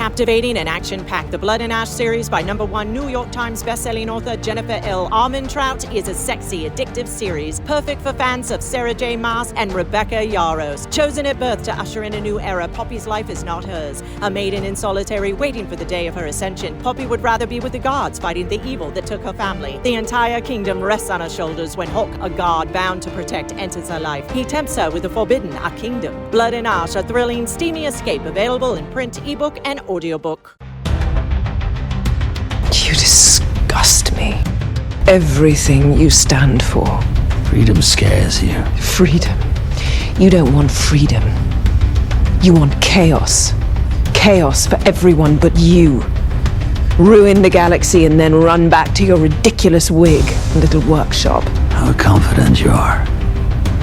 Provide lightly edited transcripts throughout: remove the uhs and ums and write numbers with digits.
captivating and action-packed, the Blood and Ash series by #1 New York Times bestselling author Jennifer L. Armentrout is a sexy, addictive series, perfect for fans of Sarah J. Maas and Rebecca Yarros. Chosen at birth to usher in a new era, Poppy's life is not hers. A maiden in solitary, waiting for the day of her ascension, Poppy would rather be with the gods, fighting the evil that took her family. The entire kingdom rests on her shoulders when Hawk, a god bound to protect, enters her life. He tempts her with the forbidden, a kingdom. Blood and Ash, a thrilling, steamy escape, available in print, ebook, and audiobook. You disgust me. Everything you stand for. Freedom scares you. Freedom. You don't want freedom. You want chaos. Chaos for everyone but you. Ruin the galaxy and then run back to your ridiculous wig and little workshop. How confident you are.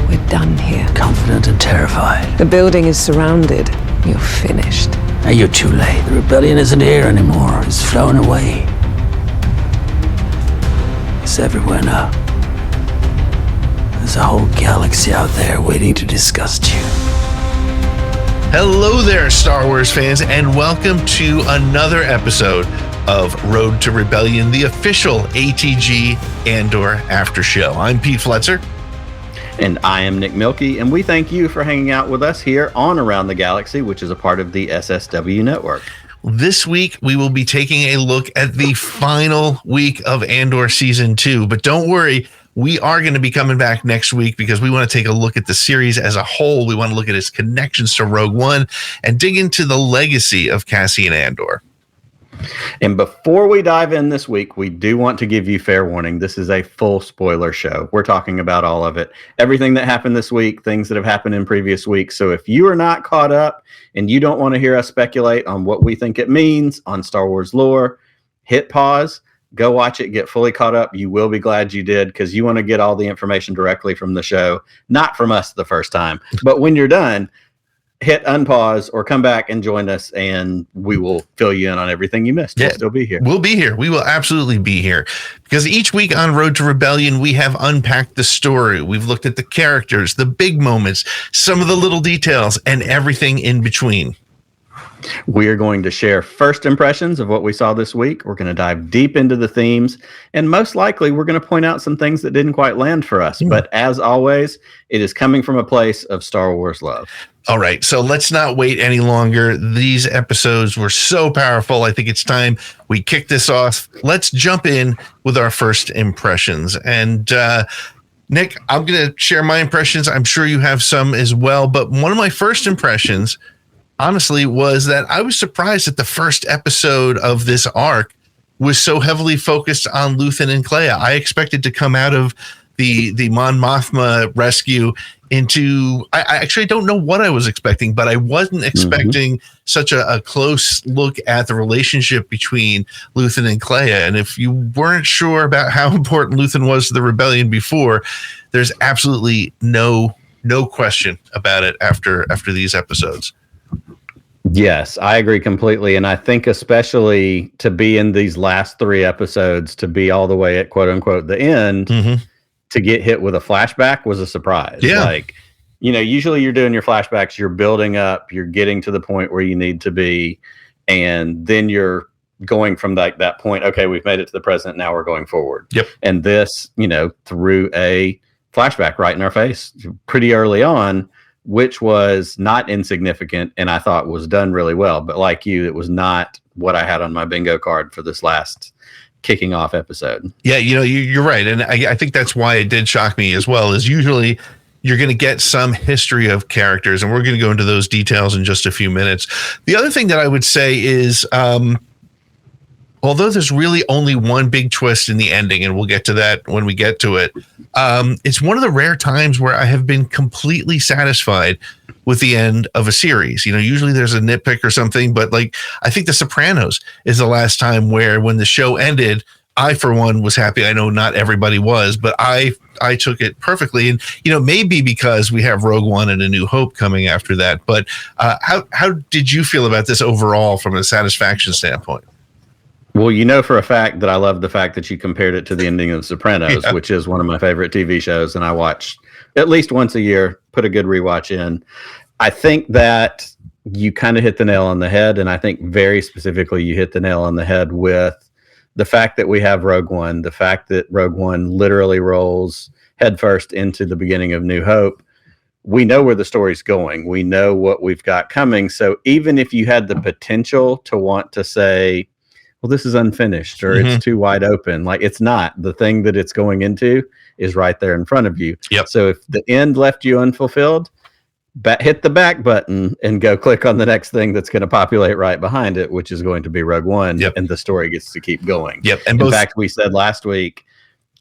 We're done here. Confident and terrified. The building is surrounded. You're finished. Now you're too late. The rebellion isn't here anymore. It's flown away. It's everywhere now. There's a whole galaxy out there waiting to disgust you. Hello there, Star Wars fans, and welcome to another episode of Road to Rebellion, the official ATG Andor Aftershow. I'm Pete Fletzer. And I am Nick Mielke, and we thank you for hanging out with us here on Around the Galaxy, which is a part of the SSW network. This week, we will be taking a look at the final week of Andor Season 2. But don't worry, we are going to be coming back next week because we want to take a look at the series as a whole. We want to look at its connections to Rogue One and dig into the legacy of Cassian Andor. And before we dive in this week, we do want to give you fair warning. This is a full spoiler show. We're talking about all of it. Everything that happened this week, things that have happened in previous weeks. So if you are not caught up and you don't want to hear us speculate on what we think it means on Star Wars lore, hit pause, go watch it, get fully caught up. You will be glad you did because you want to get all the information directly from the show, not from us the first time. But when you're done, hit unpause or come back and join us, and we will fill you in on everything you missed. We'll still be here. We'll be here. We will absolutely be here because each week on Road to Rebellion, we have unpacked the story. We've looked at the characters, the big moments, some of the little details, and everything in between. We are going to share first impressions of what we saw this week. We're going to dive deep into the themes, and most likely we're going to point out some things that didn't quite land for us. But as always, it is coming from a place of Star Wars love. All right, so let's not wait any longer. These episodes were so powerful. I think it's time we kick this off. Let's jump in with our first impressions. And Nick, I'm going to share my impressions. I'm sure you have some as well. But one of my first impressions, honestly, was that I was surprised that the first episode of this arc was so heavily focused on Luthen and Kleya. I expected to come out of the Mon Mothma rescue into, I actually don't know what I was expecting, but I wasn't expecting such a close look at the relationship between Luthen and Kleya. And if you weren't sure about how important Luthen was to the rebellion before, there's absolutely no question about it after these episodes. Yes, I agree completely. And I think especially to be in these last 3 episodes, to be all the way at quote unquote the end, to get hit with a flashback was a surprise. Yeah. Like, you know, usually you're doing your flashbacks, you're building up, you're getting to the point where you need to be. And then you're going from that point. Okay, we've made it to the present. Now we're going forward. Yep. And this, you know, threw a flashback right in our face pretty early on, which was not insignificant and I thought was done really well. But like you, it was not what I had on my bingo card for this last kicking off episode. Yeah, you know, you're right. And I think that's why it did shock me as well, is usually you're going to get some history of characters, and we're going to go into those details in just a few minutes. The other thing that I would say is, although there's really only one big twist in the ending, and we'll get to that when we get to it, it's one of the rare times where I have been completely satisfied with the end of a series. You know, usually there's a nitpick or something, but like, I think The Sopranos is the last time where when the show ended, I, for one, was happy. I know not everybody was, but I took it perfectly. And, you know, maybe because we have Rogue One and A New Hope coming after that. But how did you feel about this overall from a satisfaction standpoint? Well, you know for a fact that I love the fact that you compared it to the ending of The Sopranos, which is one of my favorite TV shows, and I watch at least once a year, put a good rewatch in. I think that you kind of hit the nail on the head. And I think very specifically, you hit the nail on the head with the fact that we have Rogue One, the fact that Rogue One literally rolls headfirst into the beginning of New Hope. We know where the story's going. We know what we've got coming. So even if you had the potential to want to say, well, this is unfinished or it's too wide open, like it's not. The thing that it's going into is right there in front of you. Yep. So if the end left you unfulfilled, hit the back button and go click on the next thing that's going to populate right behind it, which is going to be Rogue One. Yep. And the story gets to keep going. Yep. And in fact, we said last week,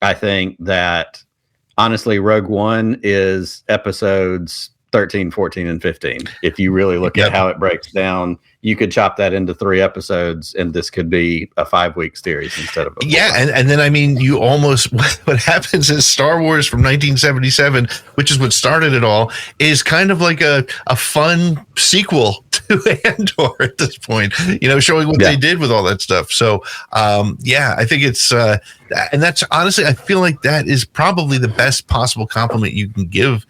I think that honestly, Rogue One is episodes 13, 14, and 15. If you really look at how it breaks down, you could chop that into 3 episodes, and this could be a 5-week series instead of a 4. And then I mean, you almost what happens is Star Wars from 1977, which is what started it all, is kind of like a fun sequel to Andor at this point. Showing what they did with all that stuff. So I think it's and that's honestly, I feel like that is probably the best possible compliment you can give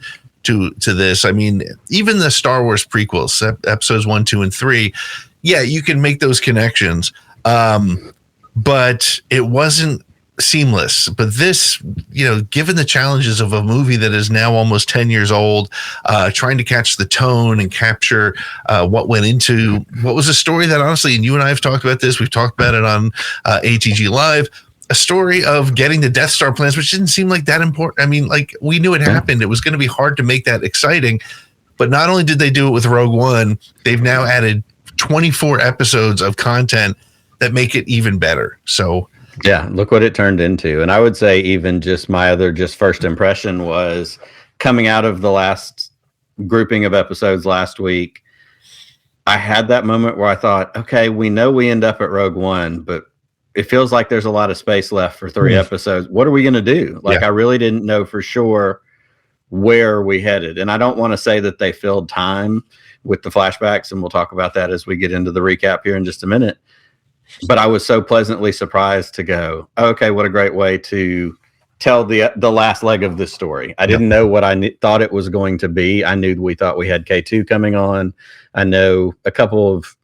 to this. I mean, even the Star Wars prequels, episodes 1, 2, and 3, you can make those connections, but it wasn't seamless. But this, given the challenges of a movie that is now almost 10 years old, trying to catch the tone and capture what went into what was a story that honestly, and you and I have talked about this, we've talked about it on ATG Live, a story of getting the Death Star plans, which didn't seem like that important. I mean, like, we knew it happened. It was going to be hard to make that exciting. But not only did they do it with Rogue One, they've now added 24 episodes of content that make it even better. So, look what it turned into. And I would say even just my other first impression was coming out of the last grouping of episodes last week, I had that moment where I thought, okay, we know we end up at Rogue One, but it feels like there's a lot of space left for 3 episodes. What are we going to do? Like, I really didn't know for sure where we headed. And I don't want to say that they filled time with the flashbacks, and we'll talk about that as we get into the recap here in just a minute. But I was so pleasantly surprised to go, okay, what a great way to tell the last leg of this story. I didn't know what I thought it was going to be. I knew we thought we had K2 coming on. I know a couple of,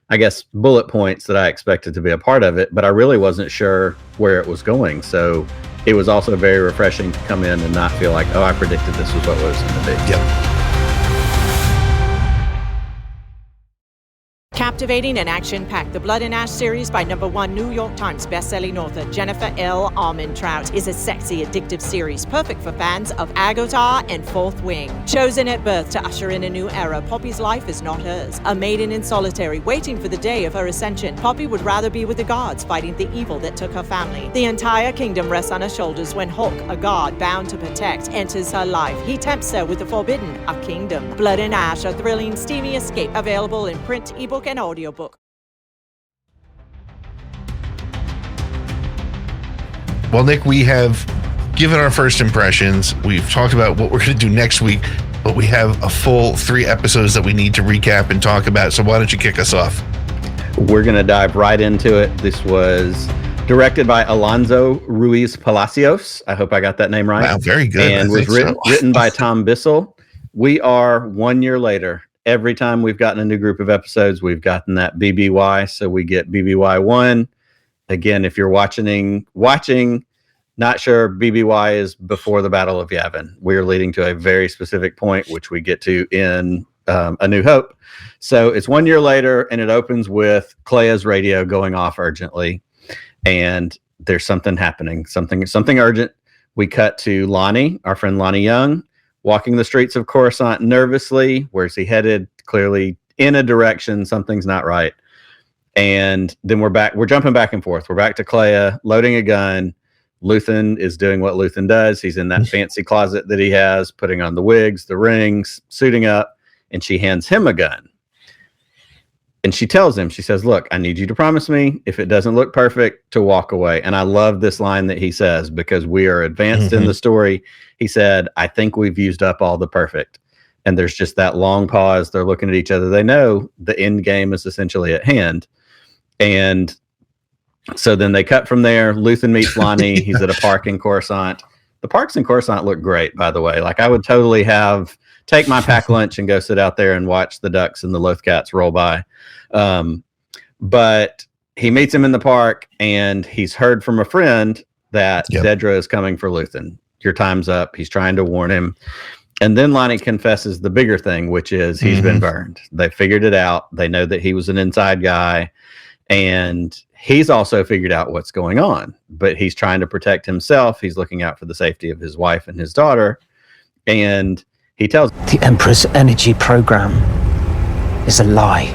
I guess, bullet points that I expected to be a part of it, but I really wasn't sure where it was going. So it was also very refreshing to come in and not feel like, oh, I predicted this was what it was going to be. Yep. Captivating and action-packed, the Blood and Ash series by #1 New York Times bestselling author Jennifer L. Armentrout is a sexy, addictive series perfect for fans of Agotar and Fourth Wing. Chosen at birth to usher in a new era, Poppy's life is not hers. A maiden in solitary, waiting for the day of her ascension, Poppy would rather be with the guards fighting the evil that took her family. The entire kingdom rests on her shoulders when Hawk, a guard bound to protect, enters her life. He tempts her with the forbidden, a kingdom. Blood and Ash, a thrilling, steamy escape, available in print, ebook, and audiobook. Well, Nick, we have given our first impressions. We've talked about what we're going to do next week, but we have a full 3 episodes that we need to recap and talk about. So why don't you kick us off? We're going to dive right into it. This was directed by Alonso Ruiz Palacios. I hope I got that name right. Wow, very good. And was written by Tom Bissell. We are 1 year later. Every time we've gotten a new group of episodes, we've gotten that BBY. So we get BBY 1. Again, if you're watching, not sure, BBY is before the Battle of Yavin. We're leading to a very specific point, which we get to in A New Hope. So it's 1 year later, and it opens with Kleya's radio going off urgently. And there's something happening, something urgent. We cut to Lonni, our friend Lonni Jung, walking the streets of Coruscant nervously. Where's he headed? Clearly in a direction. Something's not right. And then we're jumping back and forth. We're back to Kleya, loading a gun. Luthen is doing what Luthen does. He's in that fancy closet that he has, putting on the wigs, the rings, suiting up, and she hands him a gun. And she tells him, she says, look, I need you to promise me, if it doesn't look perfect, to walk away. And I love this line that he says, because we are advanced in the story. He said, I think we've used up all the perfect. And there's just that long pause. They're looking at each other. They know the end game is essentially at hand. And so then they cut from there. Luthen meets Lonni. He's at a park in Coruscant. The parks in Coruscant look great, by the way. Like, I would totally have take my pack lunch and go sit out there and watch the ducks and the Lothcats roll by. But he meets him in the park, and he's heard from a friend that Dedra is coming for Luthen. Your time's up. He's trying to warn him. And then Lonni confesses the bigger thing, which is he's been burned. They figured it out. They know that he was an inside guy, and he's also figured out what's going on, but he's trying to protect himself. He's looking out for the safety of his wife and his daughter. And he tells the Emperor's energy program is a lie.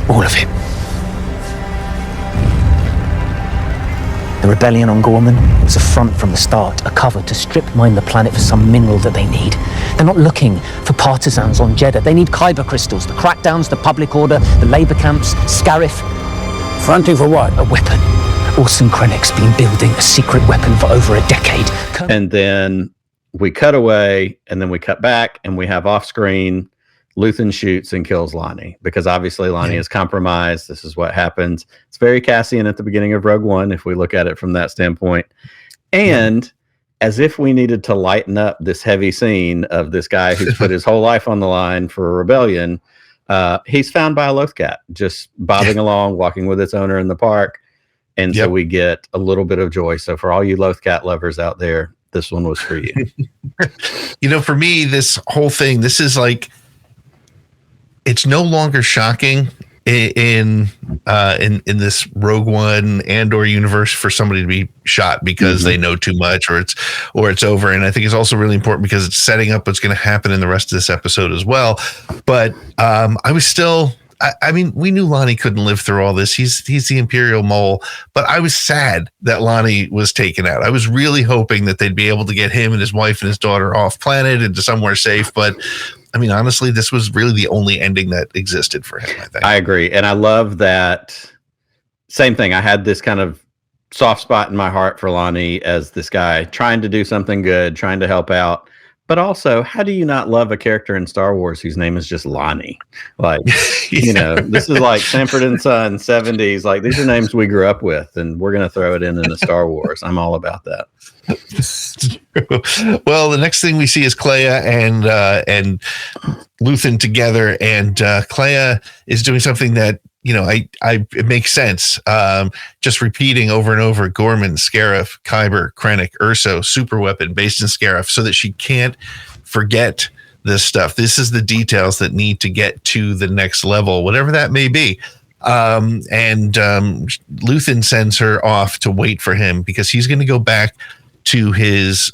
All of it. The rebellion on Gorman was a front from the start, a cover to strip mine the planet for some mineral that they need. They're not looking for partisans on Jeddah. They need kyber crystals, the crackdowns, the public order, the labor camps, Scarif. Fronting for what? A weapon. Orson Krennic's been building a secret weapon for over a decade. And then we cut away, and then we cut back, and we have off-screen Luthen shoots and kills Lonni, because obviously Lonni is compromised. This is what happens. It's very Cassian at the beginning of Rogue One, if we look at it from that standpoint. And as if we needed to lighten up this heavy scene of this guy who's put his whole life on the line for a rebellion, he's found by a Lothcat, just bobbing along, walking with its owner in the park. And so we get a little bit of joy. So for all you Lothcat lovers out there, this one was for you. For me, this whole thing, this is like, it's no longer shocking in this Rogue One Andor universe for somebody to be shot because they know too much or it's over. And I think it's also really important because it's setting up what's going to happen in the rest of this episode as well. But I was still, I mean, we knew Lonni couldn't live through all this. He's the Imperial mole, but I was sad that Lonni was taken out. I was really hoping that they'd be able to get him and his wife and his daughter off planet into somewhere safe. But I mean, honestly, this was really the only ending that existed for him, I think. I agree. And I love that. Same thing. I had this kind of soft spot in my heart for Lonni as this guy trying to do something good, trying to help out. But also, how do you not love a character in Star Wars whose name is just Lonni? Like, this is like Sanford and Son, 70s. Like, these are names we grew up with, and we're going to throw it in the Star Wars. I'm all about that. Well, the next thing we see is Kleya and Luthen together, and Kleya is doing something that it makes sense. Just repeating over and over: Gorman, Scarif, Kyber, Krennic, Urso, super weapon based in Scarif, so that she can't forget this stuff. This is the details that need to get to the next level, whatever that may be. Luthen sends her off to wait for him because he's going to go back to his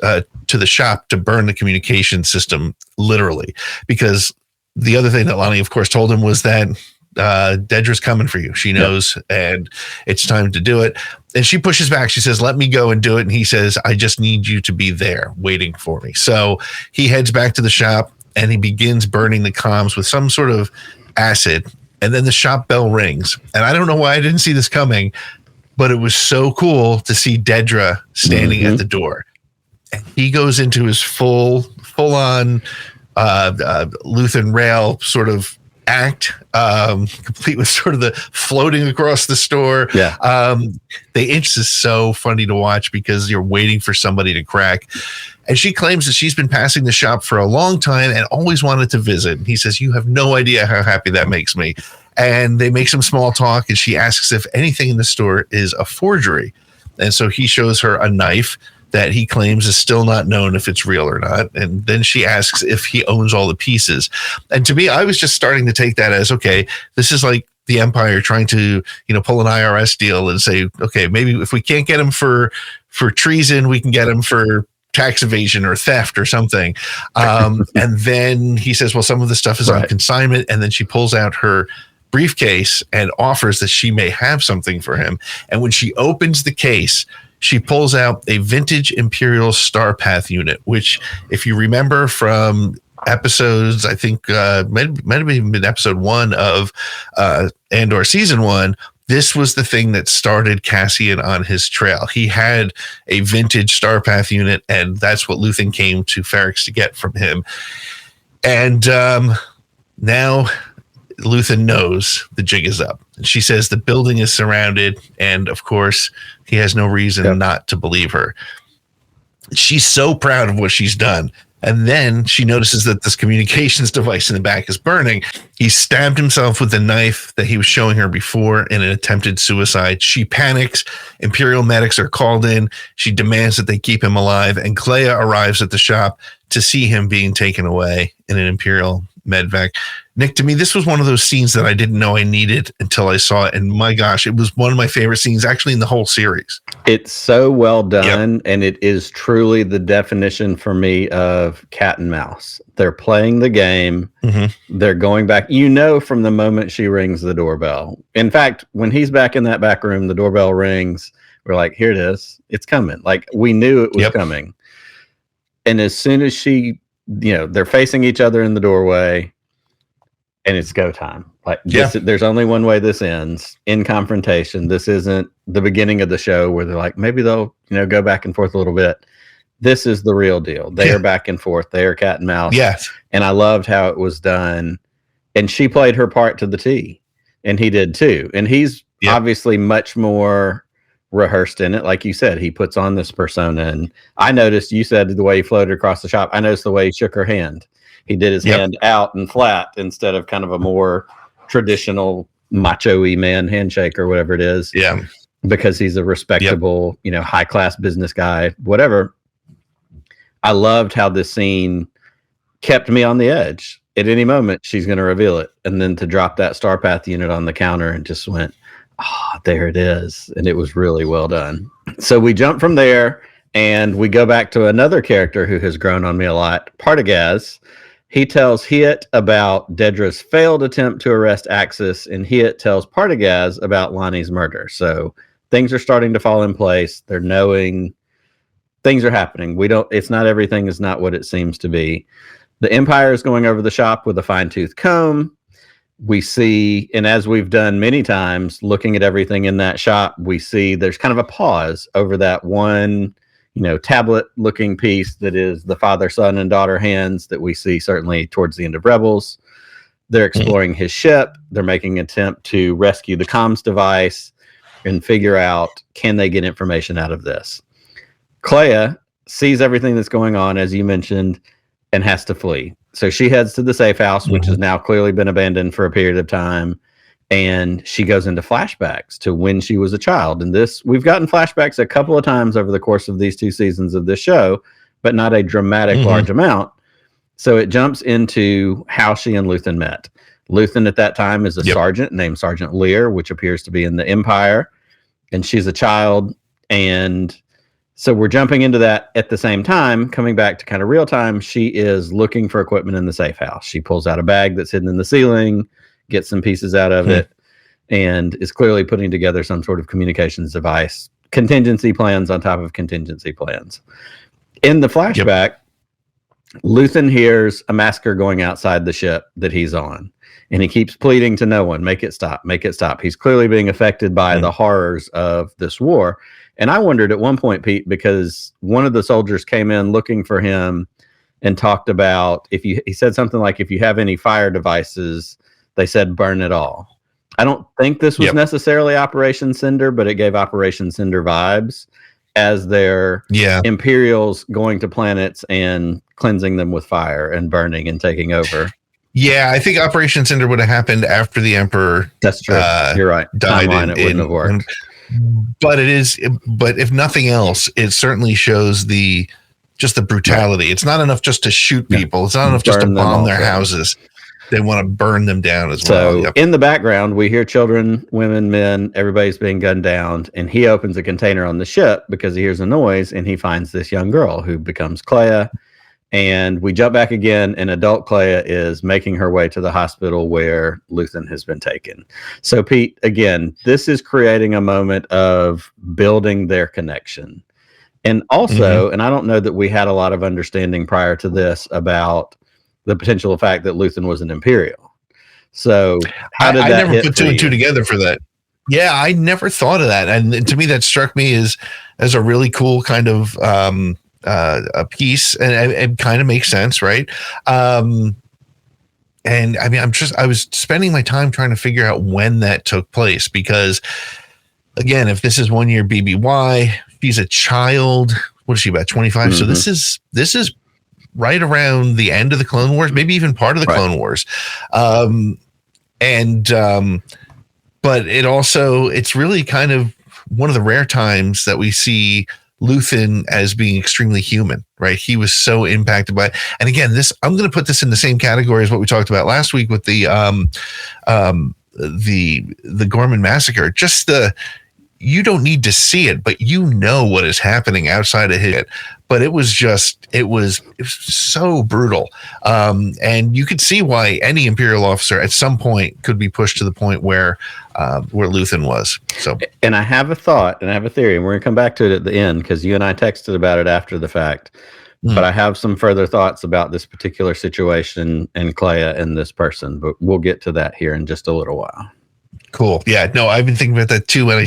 to the shop to burn the communication system, literally. Because the other thing that Lonni, of course, told him was that Dedra's coming for you. She knows, and it's time to do it. And she pushes back. She says, "Let me go and do it." And he says, "I just need you to be there waiting for me." So he heads back to the shop and he begins burning the comms with some sort of acid. And then the shop bell rings. And I don't know why I didn't see this coming, but it was so cool to see Dedra standing at the door. And he goes into his full on Luthen Rael sort of act, complete with sort of the floating across the store. It's just so funny to watch because you're waiting for somebody to crack. And she claims that she's been passing the shop for a long time and always wanted to visit. And he says, "You have no idea how happy that makes me." And they make some small talk, and she asks if anything in the store is a forgery. And so he shows her a knife that he claims is still not known if it's real or not. And then she asks if he owns all the pieces. And to me, I was just starting to take that as, okay, this is like the Empire trying to, pull an IRS deal and say, okay, maybe if we can't get him for treason, we can get him for tax evasion or theft or something. And then he says, well, some of the stuff is on consignment. And then she pulls out her briefcase and offers that she may have something for him. And when she opens the case, she pulls out a vintage Imperial Star Path unit, which, if you remember from episodes, I think might have even been episode 1 of Andor season 1, this was the thing that started Cassian on his trail. He had a vintage Star Path unit, and that's what Luthen came to Ferrix to get from him. And now Luthen knows the jig is up. And she says the building is surrounded, and of course, he has no reason not to believe her. She's so proud of what she's done, And then she notices that this communications device in the back is burning. He stabbed himself with the knife that he was showing her before in an attempted suicide. She panics. Imperial medics are called in. She demands that they keep him alive. And Kleya arrives at the shop to see him being taken away in an Imperial medvac. Nick, to me, this was one of those scenes that I didn't know I needed until I saw it. And my gosh, it was one of my favorite scenes actually in the whole series. It's so well done. And it is truly the definition for me of cat and mouse. They're playing the game. They're going back. You know, from the moment she rings the doorbell. In fact, when he's back in that back room, the doorbell rings. We're like, here it is. It's coming. Like, we knew it was coming. And as soon as she, they're facing each other in the doorway, and it's go time. Like, there's only one way this ends, in confrontation. This isn't the beginning of the show where they're like, maybe they'll, go back and forth a little bit. This is the real deal. They are back and forth. They are cat and mouse. Yes. And I loved how it was done. And she played her part to the T, and he did too. And he's obviously much more rehearsed in it. Like you said, he puts on this persona. And I noticed, you said the way he floated across the shop. I noticed the way he shook her hand. He did his hand out and flat instead of kind of a more traditional macho-y man handshake or whatever it is. Yeah. Because he's a respectable, high-class business guy, whatever. I loved how this scene kept me on the edge. At any moment, she's going to reveal it. And then to drop that Star Path unit on the counter and just went, there it is. And it was really well done. So we jump from there and we go back to another character who has grown on me a lot, Partagaz. He tells Hiet about Dedra's failed attempt to arrest Axis, and Hiet tells Partagaz about Lonnie's murder. So things are starting to fall in place. They're knowing things are happening. It's not everything is not what it seems to be. The Empire is going over the shop with a fine-tooth comb. We see, and as we've done many times, looking at everything in that shop, we see there's kind of a pause over that one tablet looking piece that is the father, son, and daughter hands that we see certainly towards the end of Rebels. They're exploring his ship. They're making an attempt to rescue the comms device and figure out, can they get information out of this? Kleya sees everything that's going on, as you mentioned, and has to flee. So she heads to the safe house, which has now clearly been abandoned for a period of time. And she goes into flashbacks to when she was a child. And we've gotten flashbacks a couple of times over the course of these 2 seasons of this show, but not a dramatic large amount. So it jumps into how she and Luthen met. Luthen at that time is a sergeant named Sergeant Lear, which appears to be in the Empire. And she's a child. And so we're jumping into that at the same time, coming back to kind of real time. She is looking for equipment in the safe house. She pulls out a bag that's hidden in the ceiling, gets some pieces out of it, and is clearly putting together some sort of communications device, contingency plans on top of contingency plans. In the flashback, Luthen hears a massacre going outside the ship that he's on, and he keeps pleading to no one, make it stop, make it stop. He's clearly being affected by the horrors of this war. And I wondered at one point, Pete, because one of the soldiers came in looking for him and talked about, he said something like, if you have any fire devices, they said burn it all. I don't think this was necessarily Operation Cinder, but it gave Operation Cinder vibes as their Imperials going to planets and cleansing them with fire and burning and taking over. Yeah, I think Operation Cinder would have happened after the Emperor. That's true. You're right. Died. It wouldn't have worked. But if nothing else, it certainly shows just the brutality. It's not enough just to shoot people. It's not enough just to bomb their houses. They want to burn them down as well. So in the background, we hear children, women, men, everybody's being gunned down. And he opens a container on the ship because he hears a noise and he finds this young girl who becomes Kleya. And we jump back again, and adult Kleya is making her way to the hospital where Luthen has been taken. So, Pete, again, this is creating a moment of building their connection. And also, and I don't know that we had a lot of understanding prior to this about the potential fact that Luthen was an Imperial. So how did that I never put two and two together for that. Yeah, I never thought of that. And to me, that struck me as a really cool kind of a piece, and it kind of makes sense, right? And I mean, I was spending my time trying to figure out when that took place, because again, if this is 1 year BBY, she's a child. What is she, about 25? So this is right around the end of the Clone Wars, maybe even part of the Clone Wars. But it's really kind of one of the rare times that we see Luthen as being extremely human, right? He was so impacted by it. And again, I'm going to put this in the same category as what we talked about last week with the Gorman massacre. You don't need to see it, but you know what is happening outside of it. But it was so brutal. And you could see why any Imperial officer at some point could be pushed to the point where Luthen was. So, and I have a thought and I have a theory, and we're going to come back to it at the end because you and I texted about it after the fact. But I have some further thoughts about this particular situation and Kleya and this person, but we'll get to that here in just a little while. Cool. Yeah. No, I've been thinking about that too. We'll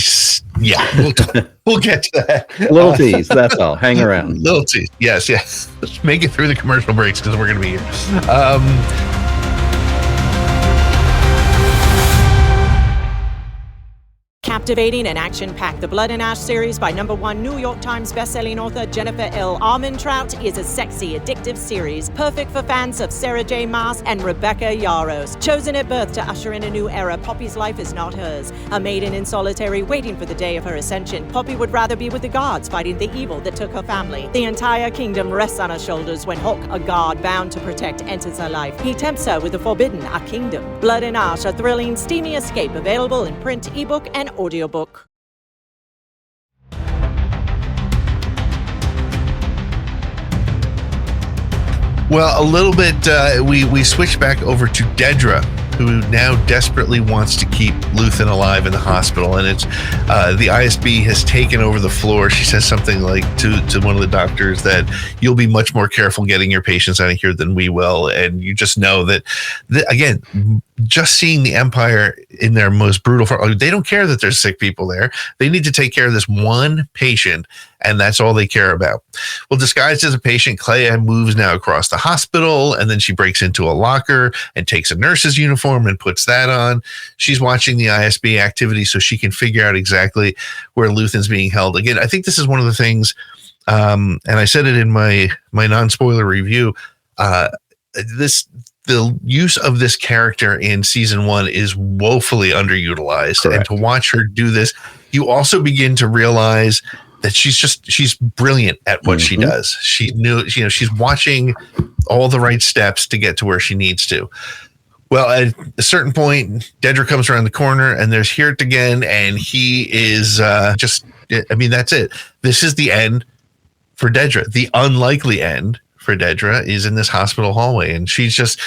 get to that. Little tease. That's all. Hang around. Little tease. Yes. Let's make it through the commercial breaks because we're going to be here. Captivating and action-packed, the Blood and Ash series by #1 New York Times bestselling author Jennifer L. Armentrout is a sexy, addictive series, perfect for fans of Sarah J. Maas and Rebecca Yarros. Chosen at birth to usher in a new era, Poppy's life is not hers. A maiden in solitary, waiting for the day of her ascension, Poppy would rather be with the guards fighting the evil that took her family. The entire kingdom rests on her shoulders when Hawk, a guard bound to protect, enters her life. He tempts her with the forbidden, a kingdom. Blood and Ash, a thrilling, steamy escape, available in print, ebook, and audiobook. Well, a little bit, we switch back over to Dedra, who now desperately wants to keep Luthen alive in the hospital, and it's the ISB has taken over the floor. She says something like to one of the doctors that you'll be much more careful getting your patients out of here than we will, and you just know that again, just seeing the Empire in their most brutal form, they don't care that there's sick people there. They need to take care of this one patient, and that's all they care about. Well, disguised as a patient, Kleya moves now across the hospital, and then she breaks into a locker and takes a nurse's uniform and puts that on. She's watching the ISB activity so she can figure out exactly where Luthen's being held. Again, I think this is one of the things, and I said it in my non-spoiler review, the use of this character in season 1 is woefully underutilized. Correct. And to watch her do this, you also begin to realize that she's brilliant at what she does. She knew, she's watching all the right steps to get to where she needs to. Well, at a certain point, Dedra comes around the corner and there's Hirt again, and he is that's it. This is the end for Dedra. The unlikely end for Dedra is in this hospital hallway, and she says,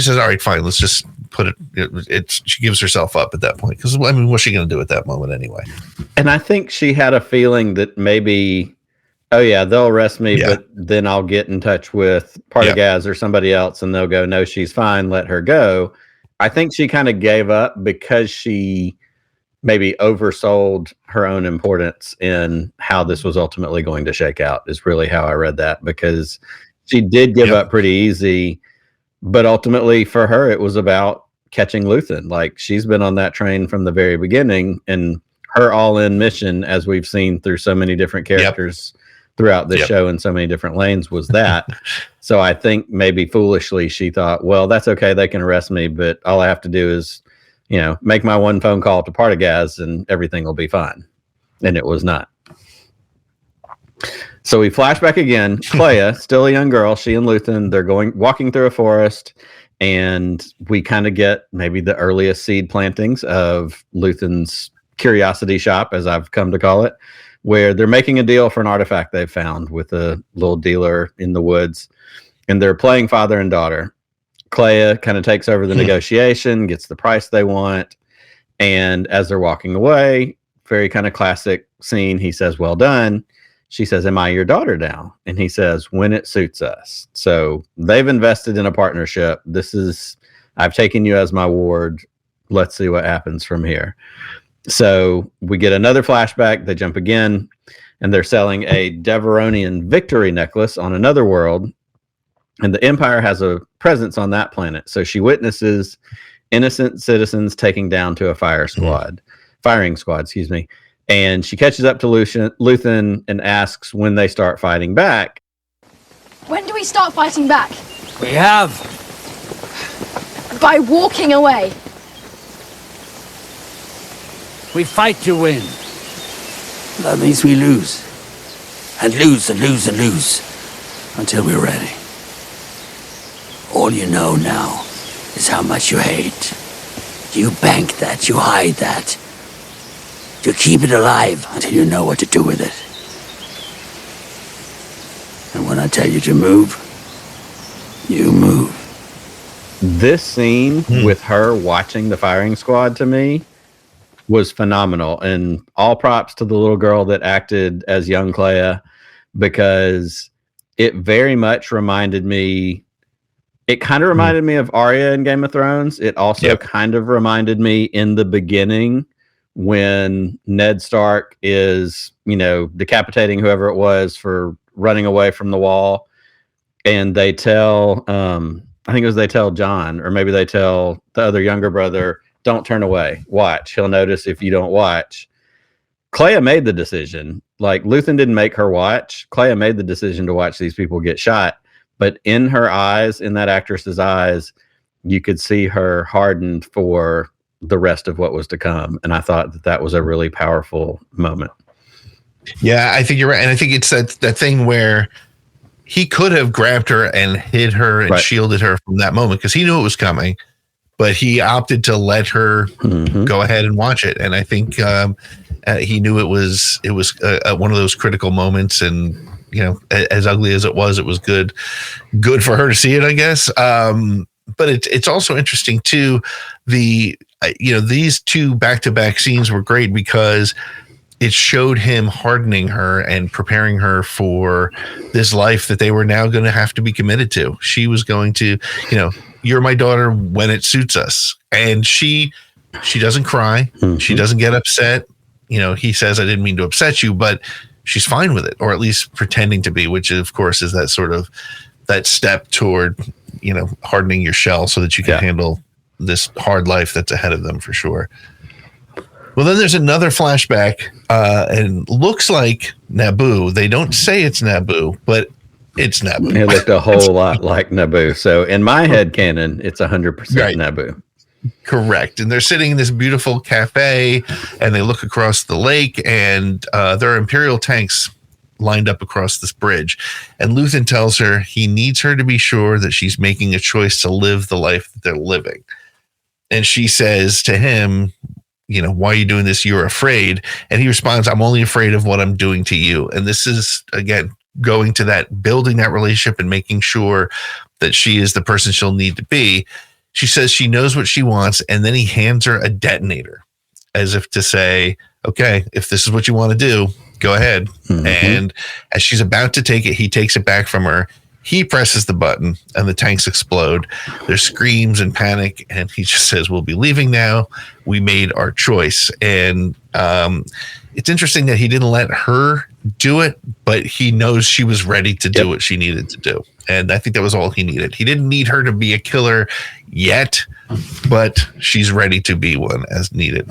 all right, fine, let's just put it. She gives herself up at that point, because what's she going to do at that moment anyway? And I think she had a feeling that maybe, oh yeah, they'll arrest me, but then I'll get in touch with Partagaz or somebody else, and they'll go, no, she's fine, let her go. I think she kind of gave up because she maybe oversold her own importance in how this was ultimately going to shake out, is really how I read that, because she did give up pretty easy, but ultimately for her, it was about catching Luthen. Like, she's been on that train from the very beginning, and her all-in mission, as we've seen through so many different characters throughout this show in so many different lanes, was that. So I think maybe foolishly she thought, well, that's okay, they can arrest me, but all I have to do is, make my one phone call to Partagaz and everything will be fine. And it was not. So we flash back again. Kleya, still a young girl, she and Luthen, they're walking through a forest, and we kind of get maybe the earliest seed plantings of Luthen's curiosity shop, as I've come to call it, where they're making a deal for an artifact they've found with a little dealer in the woods, and they're playing father and daughter. Kleya kind of takes over the negotiation, gets the price they want, and as they're walking away, very kind of classic scene, he says, well done. She says, am I your daughter now? And he says, when it suits us. So they've invested in a partnership. I've taken you as my ward. Let's see what happens from here. So we get another flashback. They jump again, and they're selling a Deveronian victory necklace on another world. And the Empire has a presence on that planet. So she witnesses innocent citizens taking down to a firing squad, And she catches up to Luthen and asks when they start fighting back. When do we start fighting back? We have. By walking away. We fight to win. That means we lose. And lose and lose and lose. Until we're ready. All you know now is how much you hate. You bank that, you hide that. You keep it alive until you know what to do with it. And when I tell you to move, you move. This scene with her watching the firing squad to me was phenomenal. And all props to the little girl that acted as young Kleya, because it very much reminded me. It kind of reminded me of Arya in Game of Thrones. It also kind of reminded me in the beginning when Ned Stark is, decapitating whoever it was for running away from the wall. And they tell, I think it was they tell John, or maybe they tell the other younger brother, don't turn away. Watch. He'll notice if you don't watch. Kleya made the decision. Like, Luthen didn't make her watch. Kleya made the decision to watch these people get shot. But in her eyes, in that actress's eyes, you could see her hardened for the rest of what was to come. And I thought that was a really powerful moment. Yeah, I think you're right. And I think it's that thing where he could have grabbed her and hid her and shielded her from that moment because he knew it was coming. But he opted to let her go ahead and watch it. And I think he knew it was one of those critical moments. And as ugly as it was good for her to see it, I guess. But it's also interesting too. These two back-to-back scenes were great because it showed him hardening her and preparing her for this life that they were now going to have to be committed to. She was going to, you're my daughter when it suits us. And she doesn't cry. She doesn't get upset. He says, I didn't mean to upset you, but she's fine with it, or at least pretending to be, which of course is that sort of that step toward, hardening your shell so that you can handle this hard life that's ahead of them for sure. Well, then there's another flashback and looks like Naboo. They don't say it's Naboo, but it's Naboo. It looked a whole lot like Naboo. So in my head canon, it's 100% Naboo. Correct. And they're sitting in this beautiful cafe and they look across the lake and there are Imperial tanks lined up across this bridge. And Luthen tells her he needs her to be sure that she's making a choice to live the life that they're living. And she says to him, why are you doing this? You're afraid. And he responds, I'm only afraid of what I'm doing to you. And this is, again, going to that, building that relationship and making sure that she is the person she'll need to be. She says she knows what she wants, and then he hands her a detonator as if to say, okay, if this is what you want to do, go ahead. And as she's about to take it, he takes it back from her. He presses the button and the tanks explode. There's screams and panic, and he just says, we'll be leaving now. We made our choice. And it's interesting that he didn't let her do it, but he knows she was ready to do what she needed to do. And I think that was all he needed. He didn't need her to be a killer yet, but she's ready to be one as needed.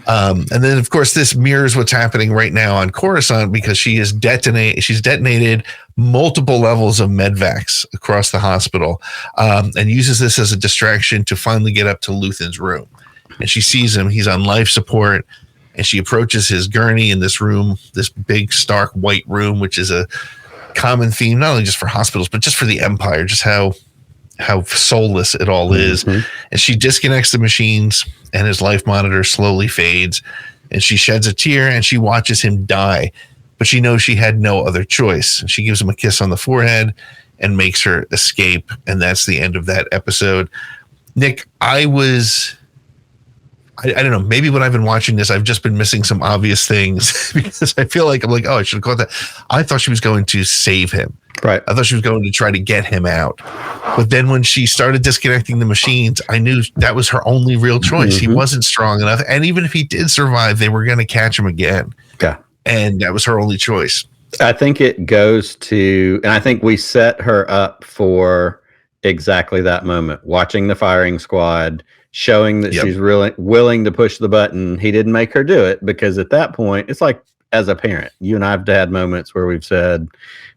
And then, of course, this mirrors what's happening right now on Coruscant because she's detonated multiple levels of medvacs across the hospital and uses this as a distraction to finally get up to Luthen's room. And she sees him. He's on life support. And she approaches his gurney in this room, this big, stark white room, which is a common theme, not only just for hospitals, but just for the Empire, just how soulless it all is. And she disconnects the machines and his life monitor slowly fades and she sheds a tear and she watches him die, but she knows she had no other choice. And she gives him a kiss on the forehead and makes her escape. And that's the end of that episode. Nick, I don't know, maybe when I've been watching this, I've just been missing some obvious things because I feel like I'm like, oh, I should have caught that. I thought she was going to save him. Right. I thought she was going to try to get him out. But then when she started disconnecting the machines, I knew that was her only real choice. He wasn't strong enough. And even if he did survive, they were going to catch him again. Yeah. And that was her only choice. I think it goes to, and I think we set her up for exactly that moment, watching the firing squad, showing that she's really willing to push the button. He didn't make her do it because at that point, it's like as a parent, you and I have had moments where we've said,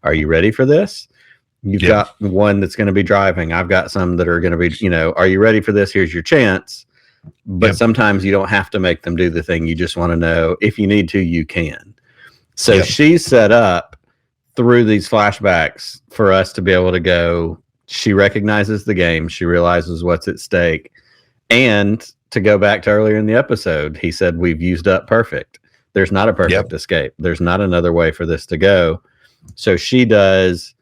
are you ready for this? You've got one that's going to be driving. I've got some that are going to be, are you ready for this? Here's your chance. But sometimes you don't have to make them do the thing. You just want to know if you need to, you can. So she's set up through these flashbacks for us to be able to go, she recognizes the game. She realizes what's at stake. And to go back to earlier in the episode, he said, we've used up perfect. There's not a perfect escape. There's not another way for this to go. So she does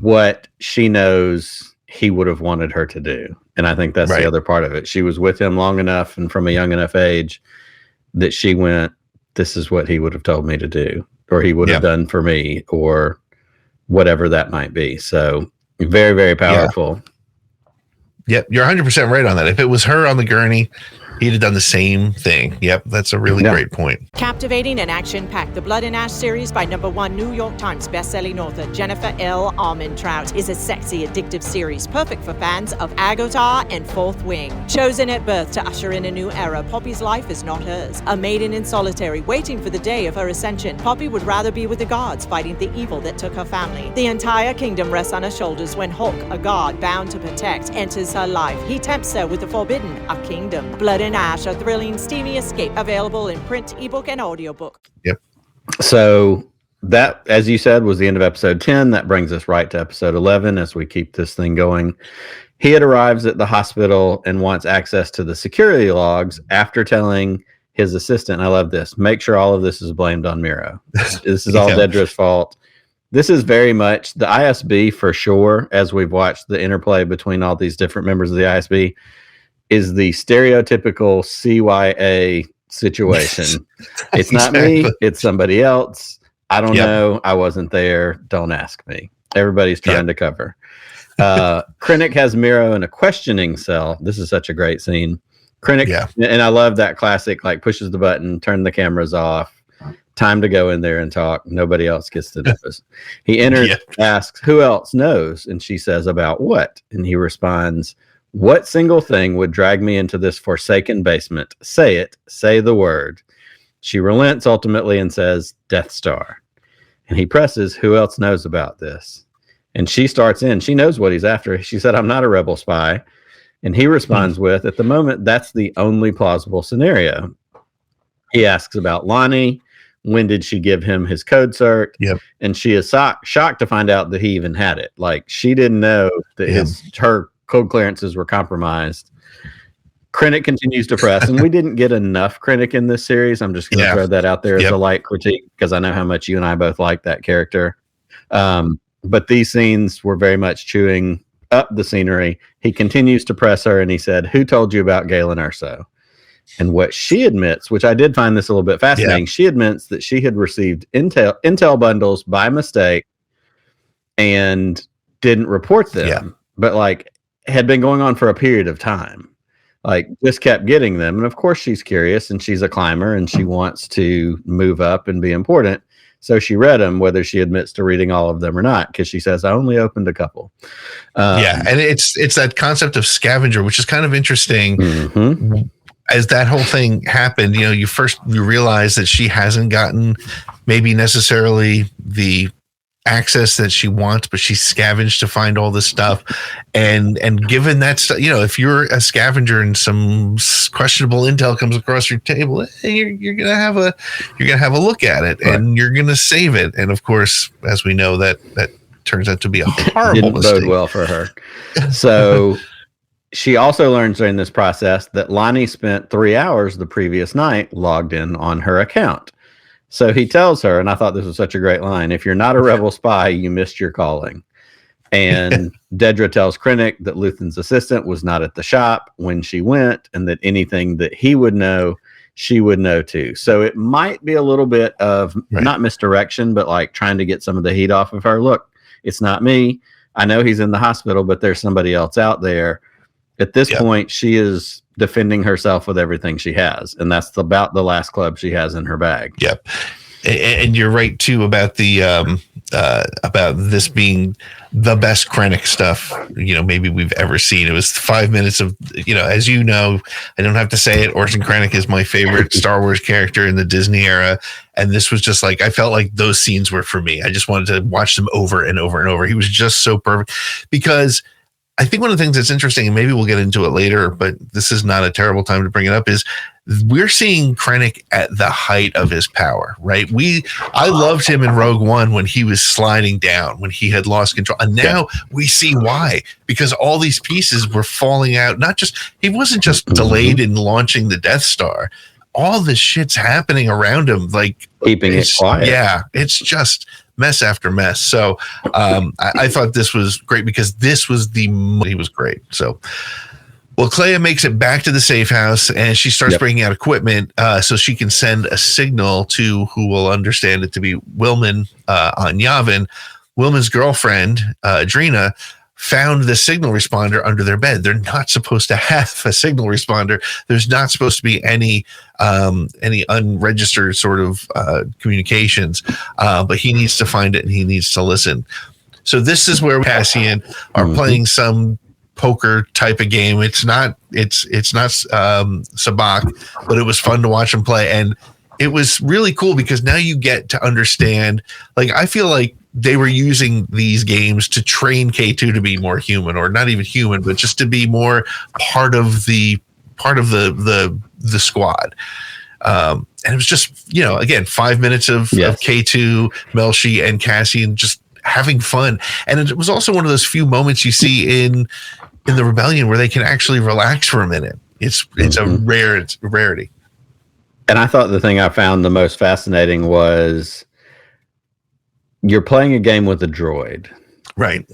what she knows he would have wanted her to do. And I think that's the other part of it. She was with him long enough and from a young enough age that she went, this is what he would have told me to do, or he would have done for me, or whatever that might be. So very, very powerful. Yep, you're 100% right on that. If it was her on the gurney, he'd have done the same thing. Yep, that's a really great point. Captivating and action-packed, the Blood and Ash series by #1 New York Times bestselling author Jennifer L. Armentrout is a sexy, addictive series perfect for fans of Agotar and Fourth Wing. Chosen at birth to usher in a new era, Poppy's life is not hers. A maiden in solitary, waiting for the day of her ascension, Poppy would rather be with the guards fighting the evil that took her family. The entire kingdom rests on her shoulders when Hawk, a guard bound to protect, enters her life. He tempts her with the forbidden, a kingdom. Blood and Ash, a thrilling, steamy escape, available in print, ebook, and audiobook. Yep. So that, as you said, was the end of episode 10. That brings us right to episode 11 as we keep this thing going. He arrives at the hospital and wants access to the security logs after telling his assistant, I love this, make sure all of this is blamed on Meero. This is all Dedra's fault. This is very much the ISB for sure, as we've watched the interplay between all these different members of the ISB, is the stereotypical CYA situation. It's not me, it's somebody else. I don't know. I wasn't there. Don't ask me. Everybody's trying to cover. Krennic has Meero in a questioning cell. This is such a great scene. Krennic, and I love that classic, like pushes the button, turn the cameras off. Time to go in there and talk. Nobody else gets to do this. He enters, asks, who else knows? And she says, about what? And he responds, what single thing would drag me into this forsaken basement? Say it. Say the word. She relents ultimately and says, Death Star. And he presses, who else knows about this? And she starts in. She knows what he's after. She said, I'm not a rebel spy. And he responds with, at the moment, that's the only plausible scenario. He asks about Lonni. When did she give him his code cert? Yep. And she is shocked to find out that he even had it. Like, she didn't know that her code clearances were compromised. Krennic continues to press, and we didn't get enough Krennic in this series. I'm just going to throw that out there as a light critique, because I know how much you and I both like that character. But these scenes were very much chewing up the scenery. He continues to press her, and he said, who told you about Galen Erso? And what she admits, which I did find this a little bit fascinating, she admits that she had received intel bundles by mistake and didn't report them, but like had been going on for a period of time, like just kept getting them. And of course she's curious, and she's a climber, and she wants to move up and be important. So she read them, whether she admits to reading all of them or not, because she says, I only opened a couple. And it's that concept of scavenger, which is kind of interesting. As that whole thing happened, you realize that she hasn't gotten maybe necessarily the access that she wants, but she's scavenged to find all this stuff. And given that stuff, if you're a scavenger and some questionable intel comes across your table, you're gonna have a look at it, and you're gonna save it. And of course, as we know, that turns out to be a horrible mistake. Didn't bode well for her. So. She also learns during this process that Lonni spent 3 hours the previous night logged in on her account. So he tells her, and I thought this was such a great line, if you're not a rebel spy, you missed your calling. And Dedra tells Krennic that Luthen's assistant was not at the shop when she went, and that anything that he would know, she would know too. So it might be a little bit of not misdirection, but like trying to get some of the heat off of her. Look, it's not me. I know he's in the hospital, but there's somebody else out there. At this point, she is defending herself with everything she has, and that's about the last club she has in her bag. And you're right too about the about this being the best Krennic stuff, maybe we've ever seen. It was 5 minutes of, as you know, I don't have to say it, Orson Krennic is my favorite Star Wars character in the Disney era. And this was just like, I felt like those scenes were for me. I just wanted to watch them over and over and over. He was just so perfect, because I think one of the things that's interesting, and maybe we'll get into it later, but this is not a terrible time to bring it up, is we're seeing Krennic at the height of his power, right? I loved him in Rogue One when he was sliding down, when he had lost control. And now we see why, because all these pieces were falling out. He wasn't just delayed in launching the Death Star. All this shit's happening around him, like keeping it quiet. Yeah, it's just mess after mess. So I thought this was great, because he was great. So, well, Kleya makes it back to the safe house, and she starts bringing out equipment so she can send a signal to who will understand it to be Wilman on Yavin. Wilman's girlfriend, Adrena, found the signal responder under their bed. They're not supposed to have a signal responder. There's not supposed to be any unregistered sort of communications, but he needs to find it and he needs to listen. So this is where Cassian are playing some poker type of game. It's not Sabacc, but it was fun to watch him play, and it was really cool because now you get to understand. Like, I feel like they were using these games to train K2 to be more human, or not even human, but just to be more part of the squad. And it was just, again, 5 minutes of K2, Melshi, and Cassian just having fun. And it was also one of those few moments you see in the Rebellion where they can actually relax for a minute. It's a rarity. And I thought the thing I found the most fascinating was you're playing a game with a droid. Right.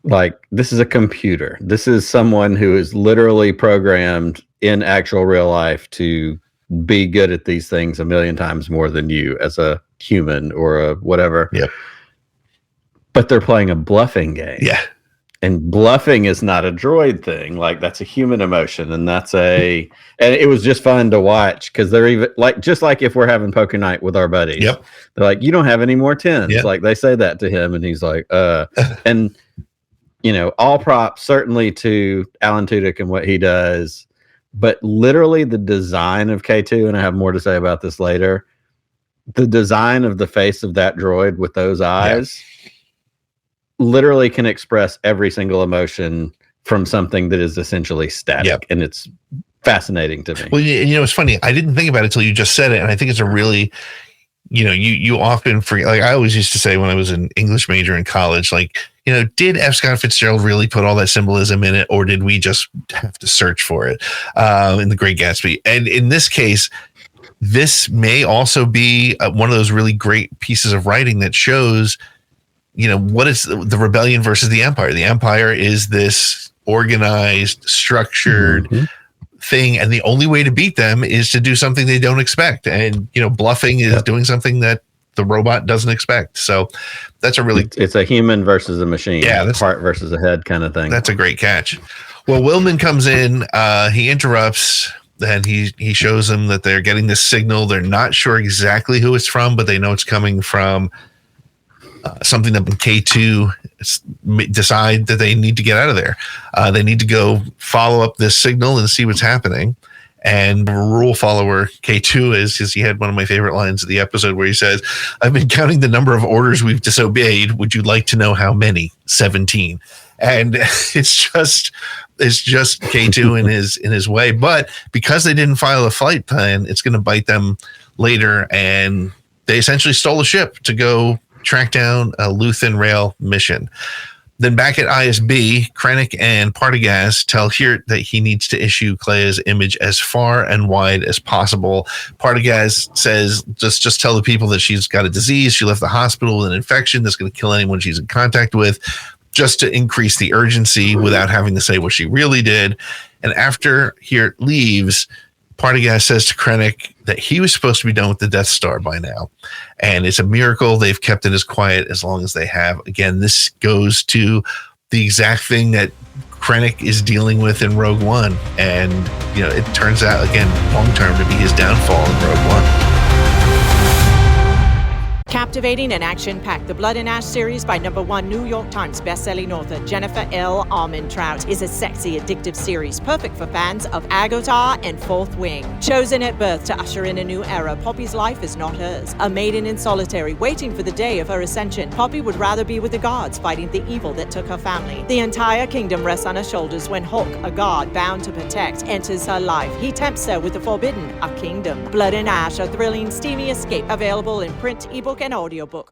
Like, this is a computer. This is someone who is literally programmed in actual real life to be good at these things a million times more than you as a human or a whatever. Yep. But they're playing a bluffing game. Yeah. And bluffing is not a droid thing. Like, that's a human emotion. And and it was just fun to watch, because they're even just like if we're having poker night with our buddies. Yep. They're like, you don't have any more tens. Yep. Like, they say that to him and he's like, and all props certainly to Alan Tudyk and what he does, but literally the design of K2, and I have more to say about this later, the design of the face of that droid with those eyes literally can express every single emotion from something that is essentially static. And it's fascinating to me. Well, it's funny. I didn't think about it until you just said it. And I think it's a really, you often forget, like I always used to say when I was an English major in college, like, did F. Scott Fitzgerald really put all that symbolism in it, or did we just have to search for it in The Great Gatsby? And in this case, this may also be one of those really great pieces of writing that shows, what is the rebellion versus the Empire. The Empire is this organized, structured thing, and the only way to beat them is to do something they don't expect. And bluffing is doing something that the robot doesn't expect. So that's it's a human versus a machine. Yeah, that's heart versus a head kind of thing. That's a great catch. Well, Wilman comes in, he interrupts, and he shows them that they're getting this signal. They're not sure exactly who it's from, but they know it's coming from something that K2 decide that they need to get out of there. They need to go follow up this signal and see what's happening. And rule follower K2 is he had one of my favorite lines of the episode where he says, "I've been counting the number of orders we've disobeyed. Would you like to know how many? 17." And it's just K2 in his way. But because they didn't file a flight plan, it's going to bite them later. And they essentially stole a ship to go track down a Luthen Rael mission. Then back at ISB, Krennic and Partagaz tell Hirt that he needs to issue Kleya's image as far and wide as possible. Partagaz says, just tell the people that she's got a disease. She left the hospital with an infection that's going to kill anyone she's in contact with, just to increase the urgency without having to say what she really did. And after Hirt leaves, Partagaz says to Krennic that he was supposed to be done with the Death Star by now. And it's a miracle they've kept it as quiet as long as they have. Again, this goes to the exact thing that Krennic is dealing with in Rogue One. And, it turns out, again, long-term to be his downfall in Rogue One. captivating and action-packed, the Blood and Ash series by #1 New York Times bestselling author Jennifer L. Armentrout is a sexy, addictive series perfect for fans of Agotar and Fourth Wing. Chosen at birth to usher in a new era, Poppy's life is not hers. A maiden in solitary, waiting for the day of her ascension, Poppy would rather be with the guards fighting the evil that took her family. The entire kingdom rests on her shoulders when Hawk, a guard bound to protect, enters her life. He tempts her with the forbidden, a kingdom. Blood and Ash, a thrilling, steamy escape, available in print, ebook, and audiobook.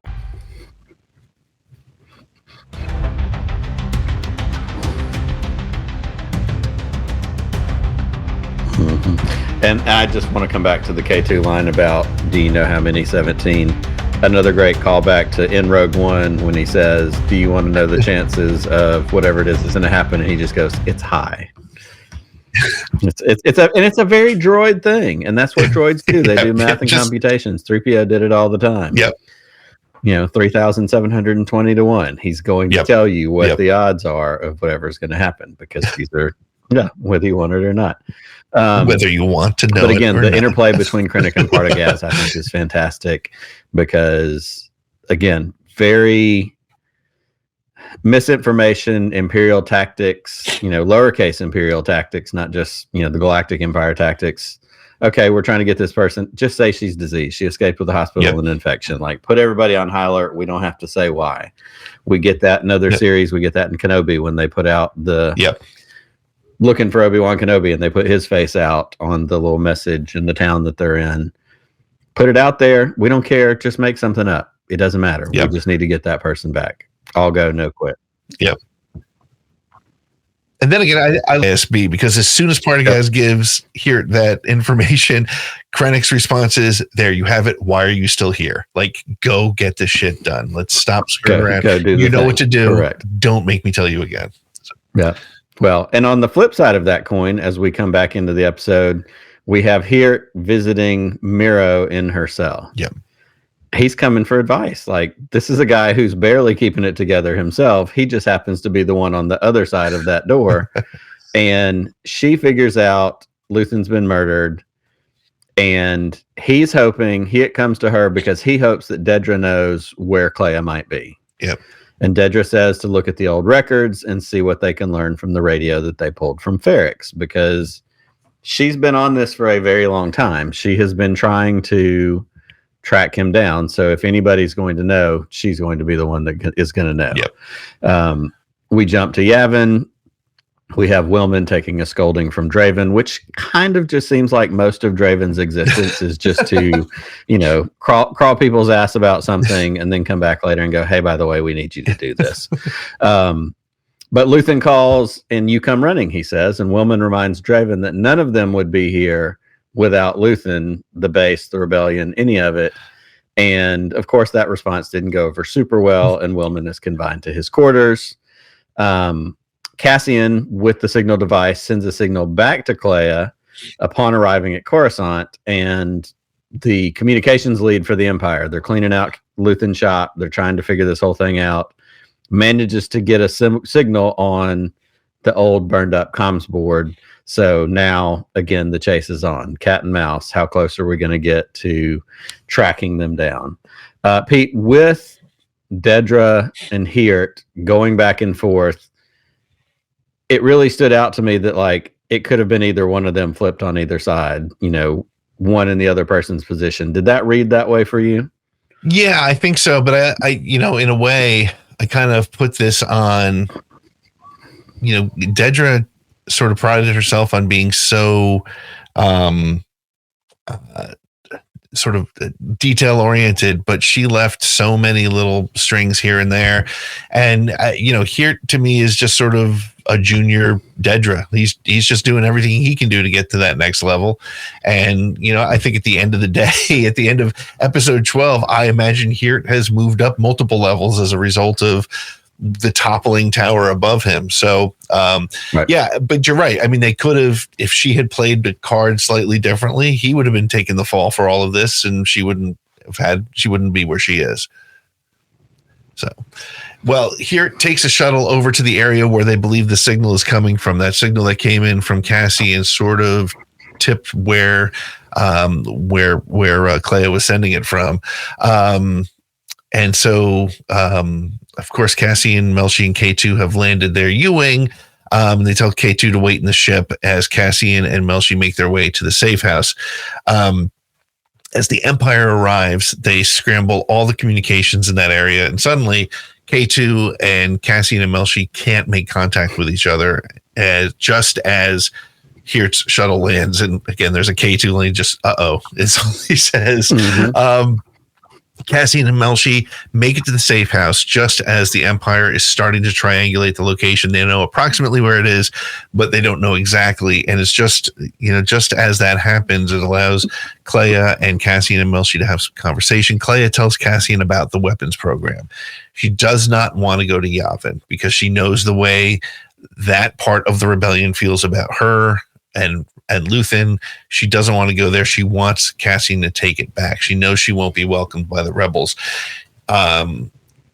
And I just want to come back to the K2 line about, do you know how many 17? Another great callback to in Rogue One when he says, do you want to know the chances of whatever it is that's going to happen? And he just goes, it's high. It's a very droid thing, and that's what droids do. They do math and computations. 3PO did it all the time. Yep. 3,720 to 1. He's going to tell you what the odds are of whatever's going to happen, because these are whether you want it or not. Whether you want to know. But again, it or the not. interplay between Krennic and Partagaz, I think, is fantastic, because again, very misinformation, Imperial tactics, lowercase Imperial tactics, not just, the Galactic Empire tactics. Okay, we're trying to get this person, just say she's diseased. She escaped with the hospital with an infection. Like, put everybody on high alert. We don't have to say why. We get that in other series. We get that in Kenobi when they put out the looking for Obi-Wan Kenobi, and they put his face out on the little message in the town that they're in. Put it out there. We don't care. Just make something up. It doesn't matter. We just need to get that person back. All go, no quit. Yep. And then again, I ASB, because as soon as Partagaz gives here that information, Krennic's response is, there you have it. Why are you still here? Like, go get this shit done. Let's stop screwing around. You know what to do. Correct. Don't make me tell you again. So. Yeah. Well, and on the flip side of that coin, as we come back into the episode, we have here visiting Meero in her cell. Yep. He's coming for advice. Like, this is a guy who's barely keeping it together himself. He just happens to be the one on the other side of that door. And she figures out Luthen's been murdered. And he's hoping, it comes to her because he hopes that Dedra knows where Kleya might be. Yep. And Dedra says to look at the old records and see what they can learn from the radio that they pulled from Ferrix, because she's been on this for a very long time. She has been trying to track him down. So if anybody's going to know, she's going to be the one that is going to know. Yep. We jump to Yavin. We have Wilman taking a scolding from Draven, which kind of just seems like most of Draven's existence is just to, crawl people's ass about something and then come back later and go, hey, by the way, we need you to do this. But Luthen calls and you come running, he says. And Wilman reminds Draven that none of them would be here without Luthen, the base, the rebellion, any of it. And of course, that response didn't go over super well, and Wilman is confined to his quarters. Cassian, with the signal device, sends a signal back to Kleya upon arriving at Coruscant, and the communications lead for the Empire, they're cleaning out Luthen's shop, they're trying to figure this whole thing out, manages to get a signal on the old burned up comms board. So now, again, the chase is on. Cat and mouse. How close are we going to get to tracking them down? Pete, with Dedra and Hirt going back and forth, it really stood out to me that, like, it could have been either one of them flipped on either side, one in the other person's position. Did that read that way for you? Yeah, I think so. But I in a way, I kind of put this on, Dedra sort of prided herself on being so sort of detail oriented, but she left so many little strings here and there. And, here to me is just sort of a junior Dedra. He's just doing everything he can do to get to that next level. And, I think at the end of the day, at the end of episode 12, I imagine Hirt has moved up multiple levels as a result of the toppling tower above him. So, right. Yeah, but you're right. I mean, they could have, if she had played the card slightly differently, he would have been taking the fall for all of this, and she wouldn't be where she is. So, well, here takes a shuttle over to the area where they believe the signal is coming from. That signal that came in from Cassian sort of tipped where Kleya was sending it from. And so, of course, Cassian, Melshi, and K2 have landed their U-Wing. And they tell K2 to wait in the ship as Cassian and Melshi make their way to the safe house. As the Empire arrives, they scramble all the communications in that area. And suddenly, K2 and Cassian and Melshi can't make contact with each other just as Hirt's shuttle lands. And again, there's a K2 lane, just is all he says. Cassian and Melshi make it to the safe house just as the Empire is starting to triangulate the location. They know approximately where it is, but they don't know exactly. And it's just, just as that happens, it allows Kleya and Cassian and Melshi to have some conversation. Kleya tells Cassian about the weapons program. She does not want to go to Yavin because she knows the way that part of the rebellion feels about her and Luthen. She doesn't want to go there. She wants Cassian to take it back. She knows she won't be welcomed by the rebels.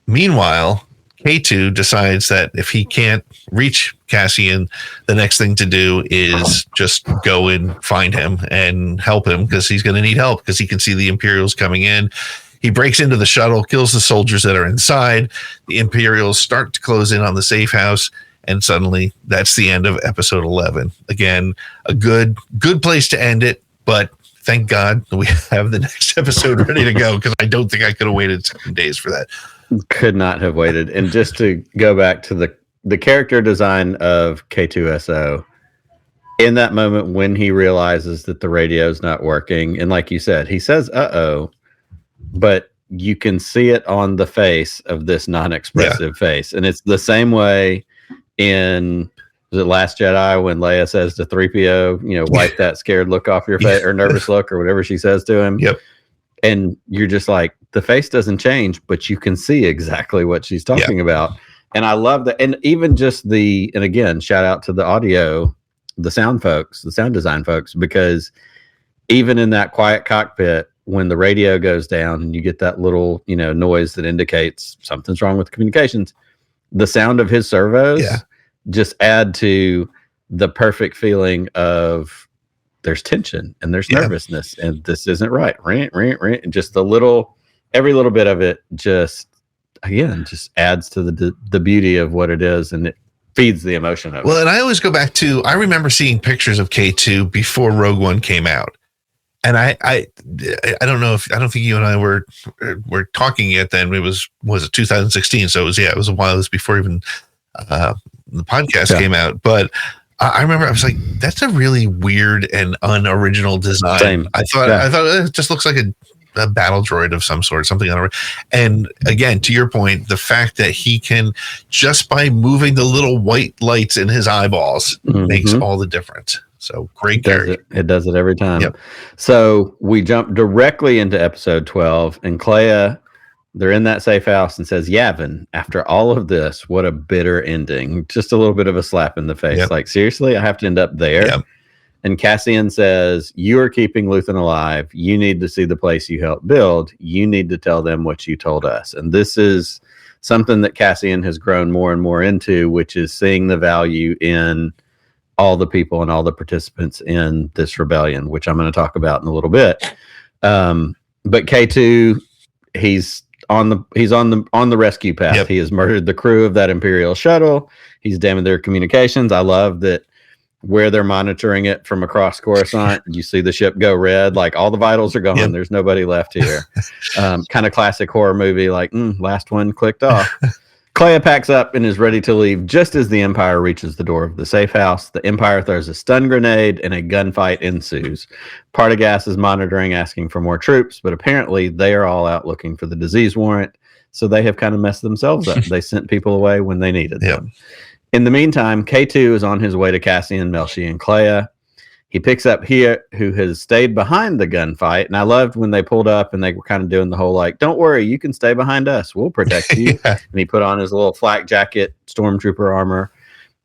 Meanwhile, K2 decides that if he can't reach Cassian, the next thing to do is just go and find him and help him, because he's going to need help because he can see the Imperials coming in. He breaks into the shuttle, kills the soldiers that are inside. The Imperials start to close in on the safe house. And suddenly, that's the end of episode 11. Again, a good place to end it. But thank God we have the next episode ready to go, because I don't think I could have waited 7 days for that. Could not have waited. And just to go back to the character design of K2SO, in that moment when he realizes that the radio is not working, and like you said, he says, but you can see it on the face of this non-expressive face. And it's the same way in the Last Jedi when Leia says to 3PO, wipe that scared look off your face, or nervous look, or whatever she says to him. Yep. And you're just like, the face doesn't change, but you can see exactly what she's talking about. And I love that. And even just and again, shout out to the audio, the sound folks, the sound design folks, because even in that quiet cockpit, when the radio goes down and you get that little, noise that indicates something's wrong with the communications, the sound of his servos just add to the perfect feeling of there's tension and there's nervousness and this isn't right. Rant. And just every little bit of it just adds to the beauty of what it is, and it feeds the emotion of it. Well, and I always go back to, I remember seeing pictures of K2 before Rogue One came out. And I don't know I don't think you and I were talking yet then. It was it 2016? So it was a while. It was before even the podcast came out. But I remember I was like, that's a really weird and unoriginal design. Same. I thought it just looks like a battle droid of some sort, something. And again, to your point, the fact that he can, just by moving the little white lights in his eyeballs, makes all the difference. So great character. It does it every time. Yep. So we jump directly into episode 12, and Kleya, they're in that safe house, and says, Yavin, after all of this, what a bitter ending. Just a little bit of a slap in the face. Yep. Like, seriously, I have to end up there? Yep. And Cassian says, you are keeping Luthen alive. You need to see the place you helped build. You need to tell them what you told us. And this is something that Cassian has grown more and more into, which is seeing the value in all the people and all the participants in this rebellion, which I'm going to talk about in a little bit. But K2, he's on the rescue path. Yep. He has murdered the crew of that Imperial shuttle. He's damaged their communications. I love that where they're monitoring it from across Coruscant, you see the ship go red, like all the vitals are gone. Yep. There's nobody left here. Kind of classic horror movie, like last one clicked off. Kleya packs up and is ready to leave just as the Empire reaches the door of the safe house. The Empire throws a stun grenade and a gunfight ensues. Partagaz is monitoring, asking for more troops, but apparently they are all out looking for the disease warrant, so they have kind of messed themselves up. They sent people away when they needed them. In the meantime, K2 is on his way to Cassian, Melshi, and Kleya. He picks up here, who has stayed behind the gunfight. And I loved when they pulled up and they were kind of doing the whole, like, don't worry, you can stay behind us. We'll protect you. And he put on his little flak jacket, stormtrooper armor.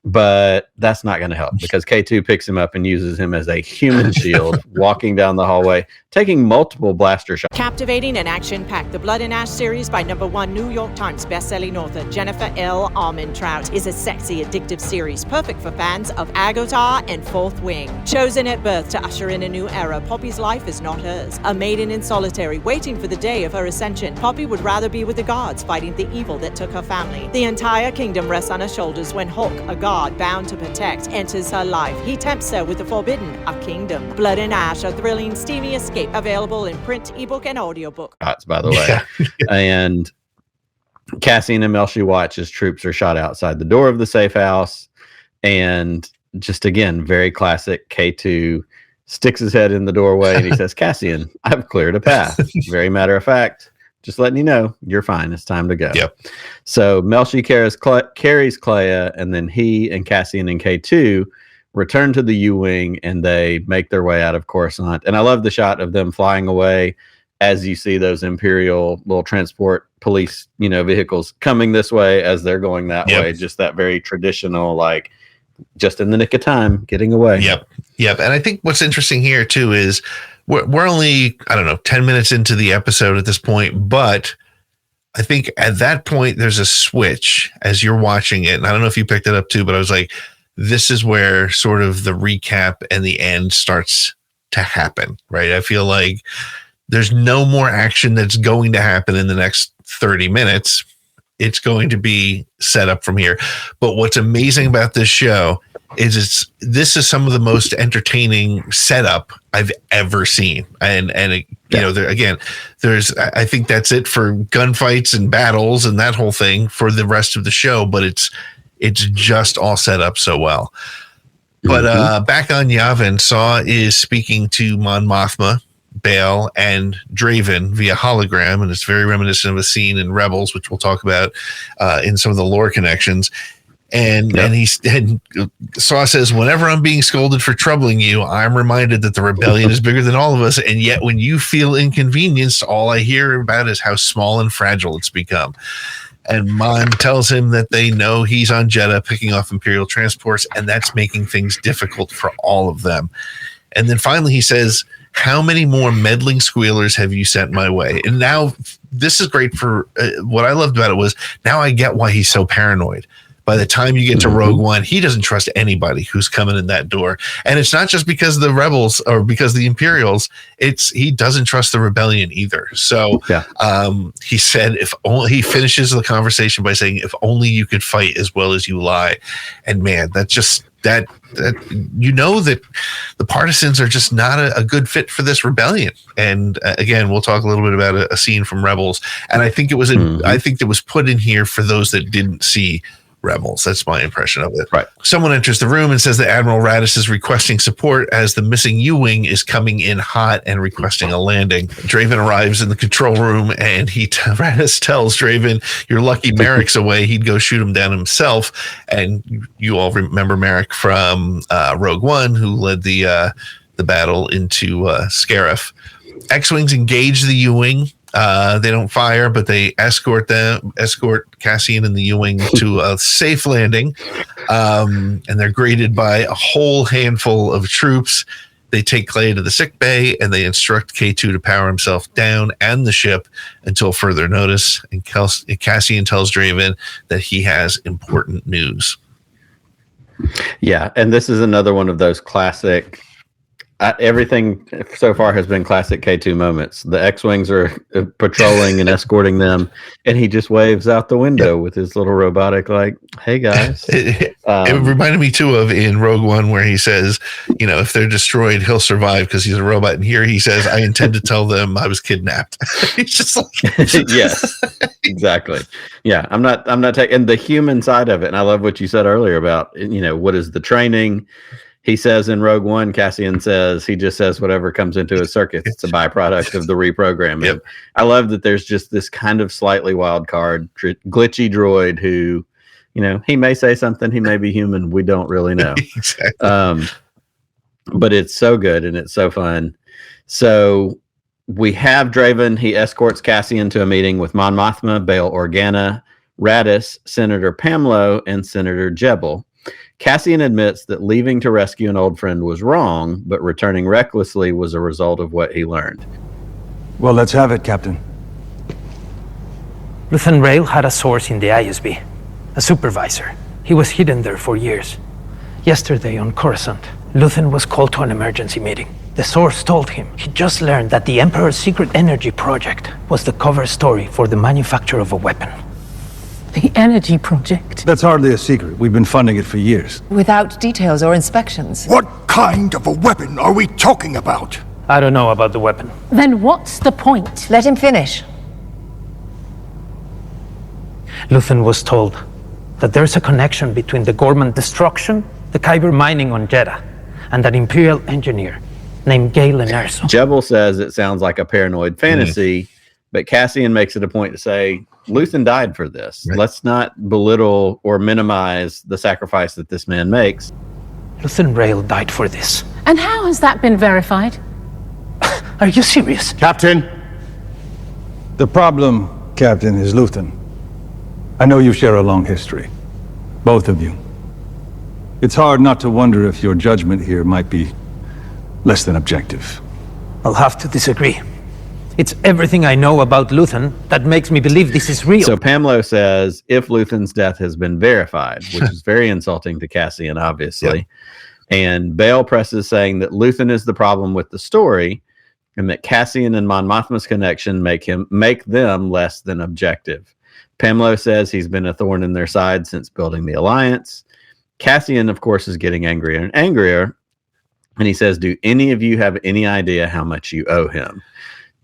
But that's not going to help because K2 picks him up and uses him as a human shield, walking down the hallway, taking multiple blaster shots. Captivating and action-packed, the Blood and Ash series by #1 New York Times bestselling author Jennifer L. Armentrout is a sexy, addictive series perfect for fans of Agotar and Fourth Wing. Chosen at birth to usher in a new era, Poppy's life is not hers. A maiden in solitary, waiting for the day of her ascension, Poppy would rather be with the guards fighting the evil that took her family. The entire kingdom rests on her shoulders when Hawk, a guard bound to protect, enters her life. He tempts her with the forbidden, a kingdom. Blood and Ash, a thrilling, steamy escape, available in print, ebook, and audiobook. By the way. And Cassian and Melshi watch as troops are shot outside the door of the safe house. And just again, very classic K2 sticks his head in the doorway and he says, Cassian, I've cleared a path. Very matter of fact. Just letting you know, you're fine. It's time to go. Yep. So Melshi carries Kleya, and then he and Cassian and K2 return to the U-Wing, and they make their way out of Coruscant. And I love the shot of them flying away as you see those Imperial little transport police, vehicles coming this way as they're going that way. Just that very traditional, like, just in the nick of time, getting away. Yep. And I think what's interesting here, too, is we're only, 10 minutes into the episode at this point, but I think at that point there's a switch as you're watching it. And I don't know if you picked it up too, but I was like, this is where sort of the recap and the end starts to happen, right? I feel like there's no more action that's going to happen in the next 30 minutes. It's going to be set up from here. But what's amazing about this show is this is some of the most entertaining setup I've ever seen. And I think that's it for gunfights and battles and that whole thing for the rest of the show, but it's just all set up so well. But back on Yavin, Saw is speaking to Mon Mothma, Bail, and Draven via hologram, and it's very reminiscent of a scene in Rebels, which we'll talk about in some of the lore connections. And Saw says, whenever I'm being scolded for troubling you, I'm reminded that the rebellion is bigger than all of us. And yet when you feel inconvenienced, all I hear about is how small and fragile it's become. And Mon tells him that they know he's on Jedha picking off Imperial transports, and that's making things difficult for all of them. And then finally he says, how many more meddling squealers have you sent my way? And now this is great for what I loved about it was now I get why he's so paranoid. By the time you get to Rogue One, he doesn't trust anybody who's coming in that door. And it's not just because of the rebels or because of the Imperials. He doesn't trust the rebellion either. So he said, he finishes the conversation by saying, if only you could fight as well as you lie. And man, that that the partisans are just not a good fit for this rebellion. And again, we'll talk a little bit about a scene from Rebels. And I think it was I think it was put in here for those that didn't see Rebels. That's my impression of it. Right. Someone enters the room and says that Admiral Raddus is requesting support as the missing U-Wing is coming in hot and requesting a landing. Draven arrives in the control room and Raddus tells Draven, you're lucky Merrick's away. He'd go shoot him down himself. And you all remember Merrick from Rogue One, who led the battle into Scarif. X-Wings engage the U-Wing. They don't fire, but they escort Cassian and the U-Wing to a safe landing. And they're greeted by a whole handful of troops. They take Kleya to the sick bay and they instruct K2 to power himself down and the ship until further notice. And Cassian tells Draven that he has important news. Yeah, and this is another one of those classic. Everything so far has been classic K2 moments. The X-Wings are patrolling and escorting them, and he just waves out the window with his little robotic, like, hey, guys. It reminded me, too, of in Rogue One where he says, if they're destroyed, he'll survive because he's a robot. And here he says, I intend to tell them I was kidnapped. He's just like... Yes, exactly. Yeah, I'm not taking the human side of it. And I love what you said earlier about, what is the training? He says in Rogue One, Cassian says, he just says whatever comes into his circuit. It's a byproduct of the reprogramming. Yep. I love that there's just this kind of slightly wild card, glitchy droid who, he may say something, he may be human. We don't really know. Exactly. But it's so good and it's so fun. So we have Draven. He escorts Cassian to a meeting with Mon Mothma, Bail Organa, Raddus, Senator Pamlo, and Senator Jebel. Cassian admits that leaving to rescue an old friend was wrong, but returning recklessly was a result of what he learned. Well, let's have it, Captain. Luthen Rael had a source in the ISB, a supervisor. He was hidden there for years. Yesterday on Coruscant, Luthen was called to an emergency meeting. The source told him he just learned that the Emperor's secret energy project was the cover story for the manufacture of a weapon. The energy project? That's hardly a secret. We've been funding it for years. Without details or inspections. What kind of a weapon are we talking about? I don't know about the weapon. Then what's the point? Let him finish. Luthen was told that there's a connection between the Gorman destruction, the Kyber mining on Jeddah, and an Imperial engineer named Galen Erso. Jebel says it sounds like a paranoid fantasy, but Cassian makes it a point to say, Luthen died for this. Right. Let's not belittle or minimize the sacrifice that this man makes. Luthen Rael died for this. And how has that been verified? Are you serious? Captain? The problem, Captain, is Luthen. I know you share a long history. Both of you. It's hard not to wonder if your judgment here might be less than objective. I'll have to disagree. It's everything I know about Luthen that makes me believe this is real. So Pamlo says, if Luthen's death has been verified, which is very insulting to Cassian, obviously. Yep. And Bail presses saying that Luthen is the problem with the story, and that Cassian and Mon Mothma's connection make them less than objective. Pamlo says he's been a thorn in their side since building the alliance. Cassian, of course, is getting angrier and angrier. And he says, do any of you have any idea how much you owe him?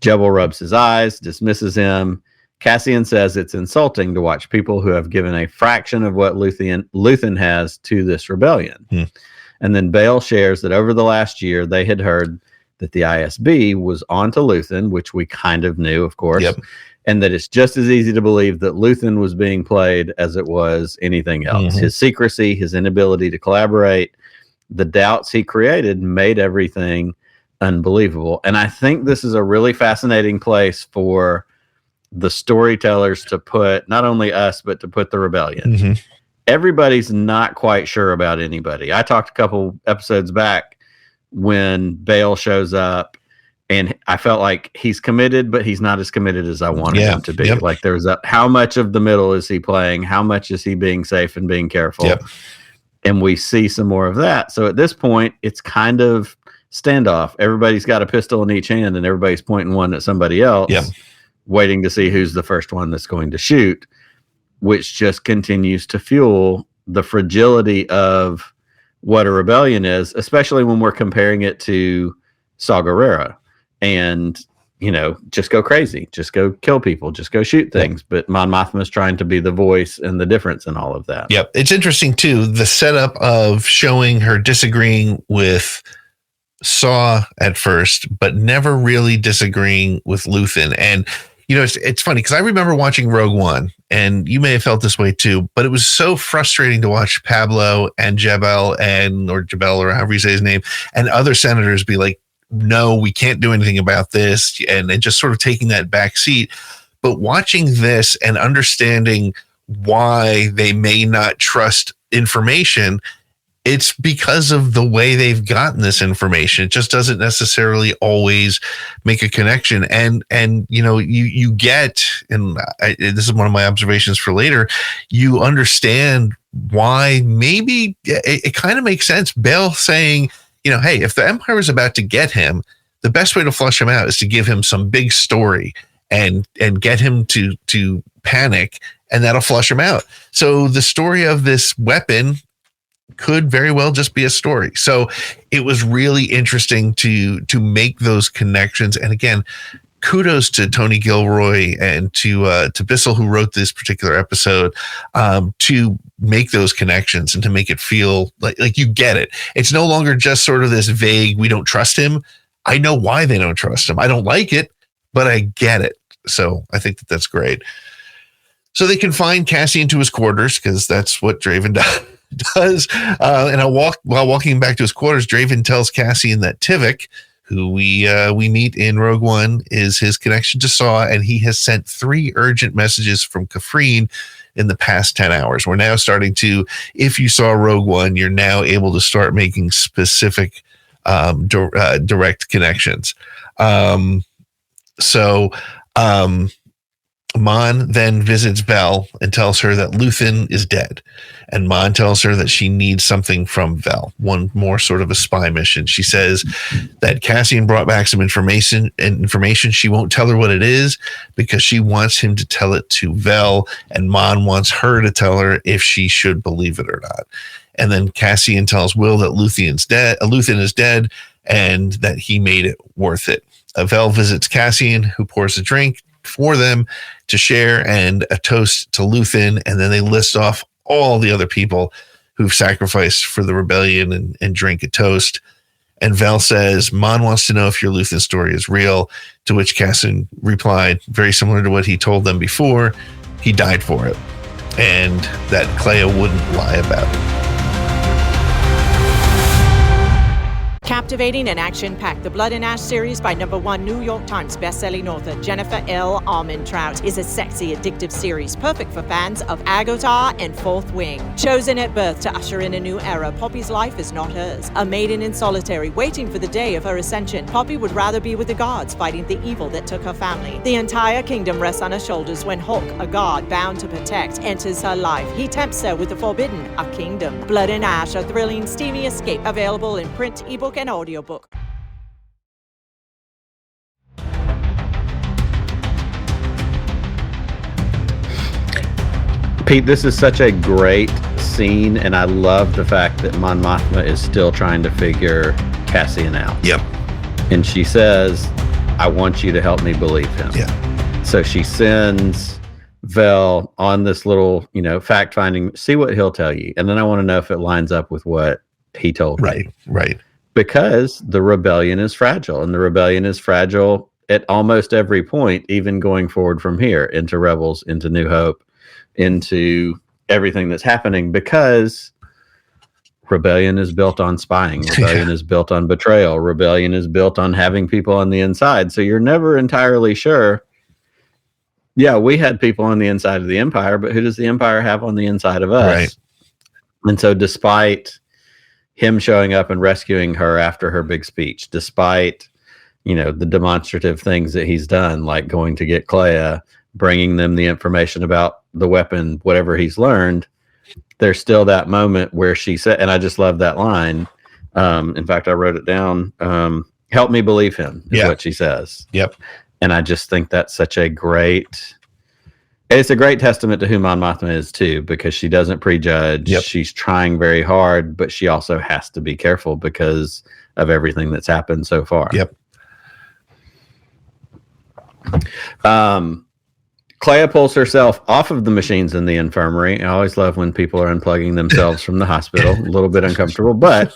Jebel rubs his eyes, dismisses him. Cassian says it's insulting to watch people who have given a fraction of what Luthen has to this rebellion. And then Bail shares that over the last year, they had heard that the ISB was onto Luthen, which we kind of knew, of course. Yep. And that it's just as easy to believe that Luthen was being played as it was anything else. His secrecy, his inability to collaborate, the doubts he created made everything unbelievable. And I think this is a really fascinating place for the storytellers to put, not only us, but to put the rebellion. Everybody's not quite sure about anybody. I talked a couple episodes back when Bail shows up, and I felt like he's committed, but he's not as committed as I wanted him to be. Like there's how much of the middle is he playing? How much is he being safe and being careful? And we see some more of that. So at this point, it's kind of standoff. Everybody's got a pistol in each hand and everybody's pointing one at somebody else, waiting to see who's the first one that's going to shoot, which just continues to fuel the fragility of what a rebellion is, especially when we're comparing it to Saw Gerrera. And, you know, just go crazy, just go kill people, just go shoot things. But Mon Mothma's trying to be the voice and the difference in all of that. Yep. It's interesting, too, the setup of showing her disagreeing with Saw at first, but never really disagreeing with Luthen. And, you know, it's funny because I remember watching Rogue One, and you may have felt this way, too, but it was so frustrating to watch Pablo and Jebel or however you say his name, and other senators be like, no, we can't do anything about this, and just sort of taking that back seat. But watching this and understanding why they may not trust information, it's because of the way they've gotten this information. It just doesn't necessarily always make a connection. And you know, you get, and this is one of my observations for later, you understand why maybe it kind of makes sense. Bail saying, you know, hey, if the Empire is about to get him, the best way to flush him out is to give him some big story and get him to panic, and that'll flush him out. So the story of this weapon could very well just be a story. So it was really interesting to make those connections. And again, kudos to Tony Gilroy and to Bissell, who wrote this particular episode, to make those connections and to make it feel like you get it. It's no longer just sort of this vague, we don't trust him. I know why they don't trust him. I don't like it, but I get it. So I think that's great. So they confine Cassian to his quarters because that's what Draven does. And while walking back to his quarters, Draven tells Cassian that Tivik, who we meet in Rogue One, is his connection to Saw, and he has sent 3 urgent messages from Kafrene in the past 10 hours. We're now starting to, if you saw Rogue One, you're now able to start making specific direct connections. Mon then visits Vel and tells her that Luthen is dead. And Mon tells her that she needs something from Vel, one more sort of a spy mission. She says that Cassian brought back some information. She won't tell her what it is because she wants him to tell it to Vel, and Mon wants her to tell her if she should believe it or not. And then Cassian tells Will that Luthen is dead and that he made it worth it. Vel visits Cassian, who pours a drink for them to share and a toast to Luthen, and then they list off all the other people who've sacrificed for the rebellion and drink a toast. And Vel says, Mon wants to know if your Luthen story is real, to which Cassian replied, very similar to what he told them before, he died for it, and that Kleya wouldn't lie about it. Captivating and action-packed, the Blood and Ash series by #1 New York Times bestselling author Jennifer L. Armentrout is a sexy, addictive series perfect for fans of Agotar and Fourth Wing. Chosen at birth to usher in a new era, Poppy's life is not hers. A maiden in solitary, waiting for the day of her ascension, Poppy would rather be with the guards fighting the evil that took her family. The entire kingdom rests on her shoulders when Hawk, a guard bound to protect, enters her life. He tempts her with the forbidden, a kingdom. Blood and Ash, a thrilling, steamy escape, available in print, ebook, and audiobook. Pete, this is such a great scene, and I love the fact that Mon Mothma is still trying to figure Cassian out. Yep. And she says, I want you to help me believe him. Yeah. So she sends Vel on this little, fact-finding, see what he'll tell you. And then I want to know if it lines up with what he told me. Right. Because the rebellion is fragile, and the rebellion is fragile at almost every point, even going forward from here into Rebels, into New Hope, into everything that's happening, because rebellion is built on spying. Rebellion is built on betrayal. Rebellion is built on having people on the inside. So you're never entirely sure. Yeah, we had people on the inside of the Empire, but who does the Empire have on the inside of us? Right. And so despite him showing up and rescuing her after her big speech, despite, the demonstrative things that he's done, like going to get Kleya, bringing them the information about the weapon, whatever he's learned, there's still that moment where she said, and I just love that line. In fact, I wrote it down. Help me believe him is what she says. Yep. And I just think that's such a great, it's a great testament to who Mon Mothma is too, because she doesn't prejudge. Yep. She's She's trying very hard, but she also has to be careful because of everything that's happened so far. Yep. Kleya pulls herself off of the machines in the infirmary. I always love when people are unplugging themselves from the hospital. A little bit uncomfortable. But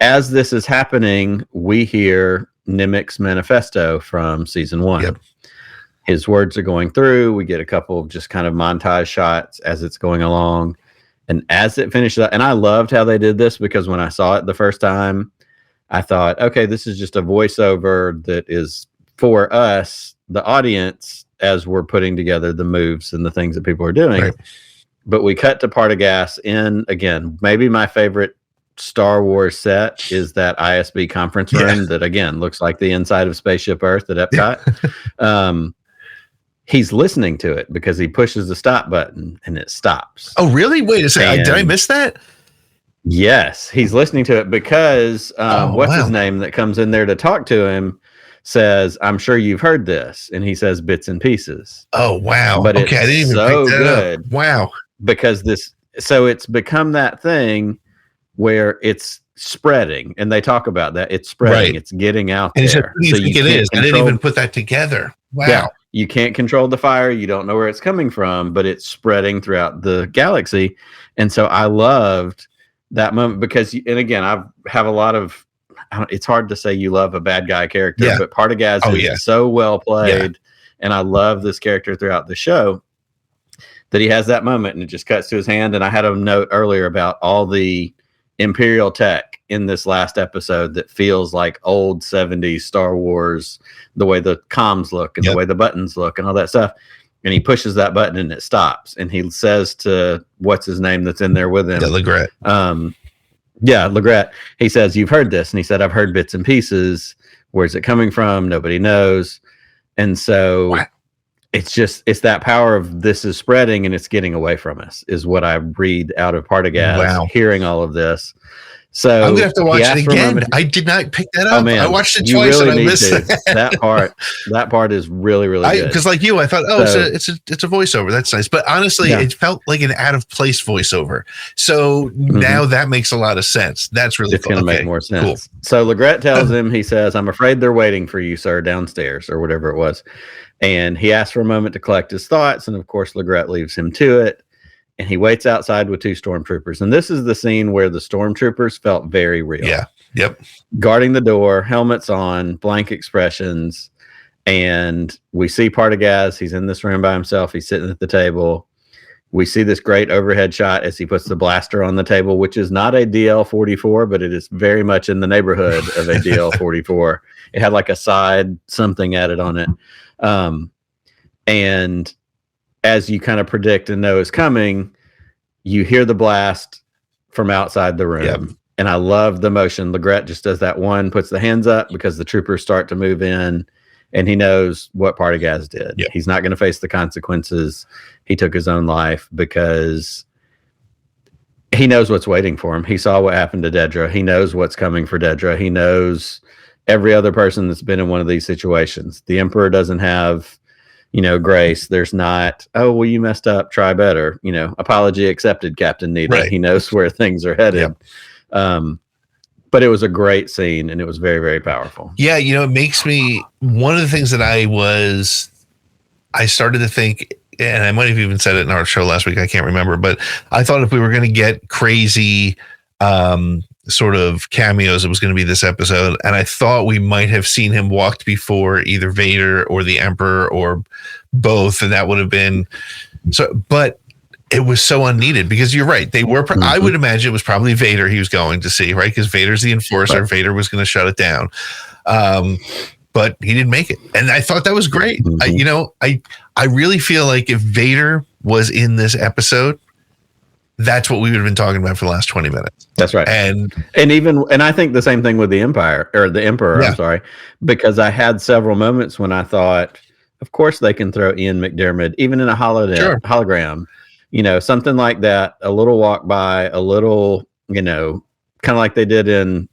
as this is happening, we hear Nemik's manifesto from season 1. Yep. His words are going through. We get a couple of just kind of montage shots as it's going along. And as it finishes up, and I loved how they did this, because when I saw it the first time, I thought, okay, this is just a voiceover that is for us, the audience, as we're putting together the moves and the things that people are doing. Right. But we cut to Partagaz in, again, maybe my favorite Star Wars set is that ISB conference room that, again, looks like the inside of Spaceship Earth at Epcot. He's listening to it because he pushes the stop button and it stops. Oh, really? Wait a second. Did I miss that? Yes, he's listening to it because what's his name that comes in there to talk to him says, I'm sure you've heard this. And he says bits and pieces. Oh, wow. But okay, I didn't even so pick that good. Up. Wow. Because so it's become that thing where it's spreading, and they talk about that. It's spreading. Right. It's getting out and there. So you it is. I didn't even put that together. Wow. Yeah. You can't control the fire. You don't know where it's coming from, but it's spreading throughout the galaxy. And so I loved that moment because, and again, I have a lot of, it's hard to say you love a bad guy character, but Partagaz is so well played. And I love this character throughout the show that he has that moment and it just cuts to his hand. And I had a note earlier about all the Imperial tech in this last episode that feels like old 70s Star Wars, the way the comms look and the way the buttons look and all that stuff. and he pushes that button and it stops. And he says to what's his name that's in there with him, Legret. Legret. He says, "You've heard this," and he said, "I've heard bits and pieces. Where's it coming from? Nobody knows." And so it's that power of this is spreading and it's getting away from us is what I read out of Partagaz, hearing all of this. So I'm gonna have to watch it again. I did not pick that up. Oh, man. I watched it twice and I missed it. That part is really, really good. Because like you, I thought, it's a voiceover. That's nice. But honestly, it felt like an out of place voiceover. So now that makes a lot of sense. That's really it's going to make more sense. Cool. So Legret tells him, he says, "I'm afraid they're waiting for you, sir, downstairs," or whatever it was. And he asks for a moment to collect his thoughts. And of course, Legret leaves him to it. And he waits outside with 2 stormtroopers. And this is the scene where the stormtroopers felt very real. Yeah. Yep. Guarding the door, helmets on, blank expressions. And we see Partagaz. He's in this room by himself. He's sitting at the table. We see this great overhead shot as he puts the blaster on the table, which is not a DL-44, but it is very much in the neighborhood of a DL-44. It had like a side something added on it. And as you kind of predict and know is coming, you hear the blast from outside the room. Yep. And I love the motion. Legret just does that one, puts the hands up because the troopers start to move in, and he knows what Partagaz did. Yep. He's not going to face the consequences. He took his own life because he knows what's waiting for him. He saw what happened to Dedra. He knows what's coming for Dedra. He knows every other person that's been in one of these situations. The Emperor doesn't have grace. There's not, "Oh, well, you messed up, try better." Apology accepted, Captain Nita. Right. He knows where things are headed. Yep. But it was a great scene, and it was very, very powerful. Yeah, it makes me, one of the things that I started to think, and I might have even said it in our show last week, I can't remember, but I thought if we were going to get crazy sort of cameos, it was going to be this episode. And I thought we might have seen him walked before either Vader or the Emperor or both. And that would have been so, but it was so unneeded because you're right. They were, I would imagine it was probably Vader he was going to see, right? Because Vader's the enforcer. Right. Vader was going to shut it down. But he didn't make it. And I thought that was great. I really feel like if Vader was in this episode, that's what we would have been talking about for the last 20 minutes. That's right. And I think the same thing with the Emperor, yeah. I'm sorry, because I had several moments when I thought, of course they can throw Ian McDiarmid, even in a hologram, something like that, a little walk by, a little, kind of like they did in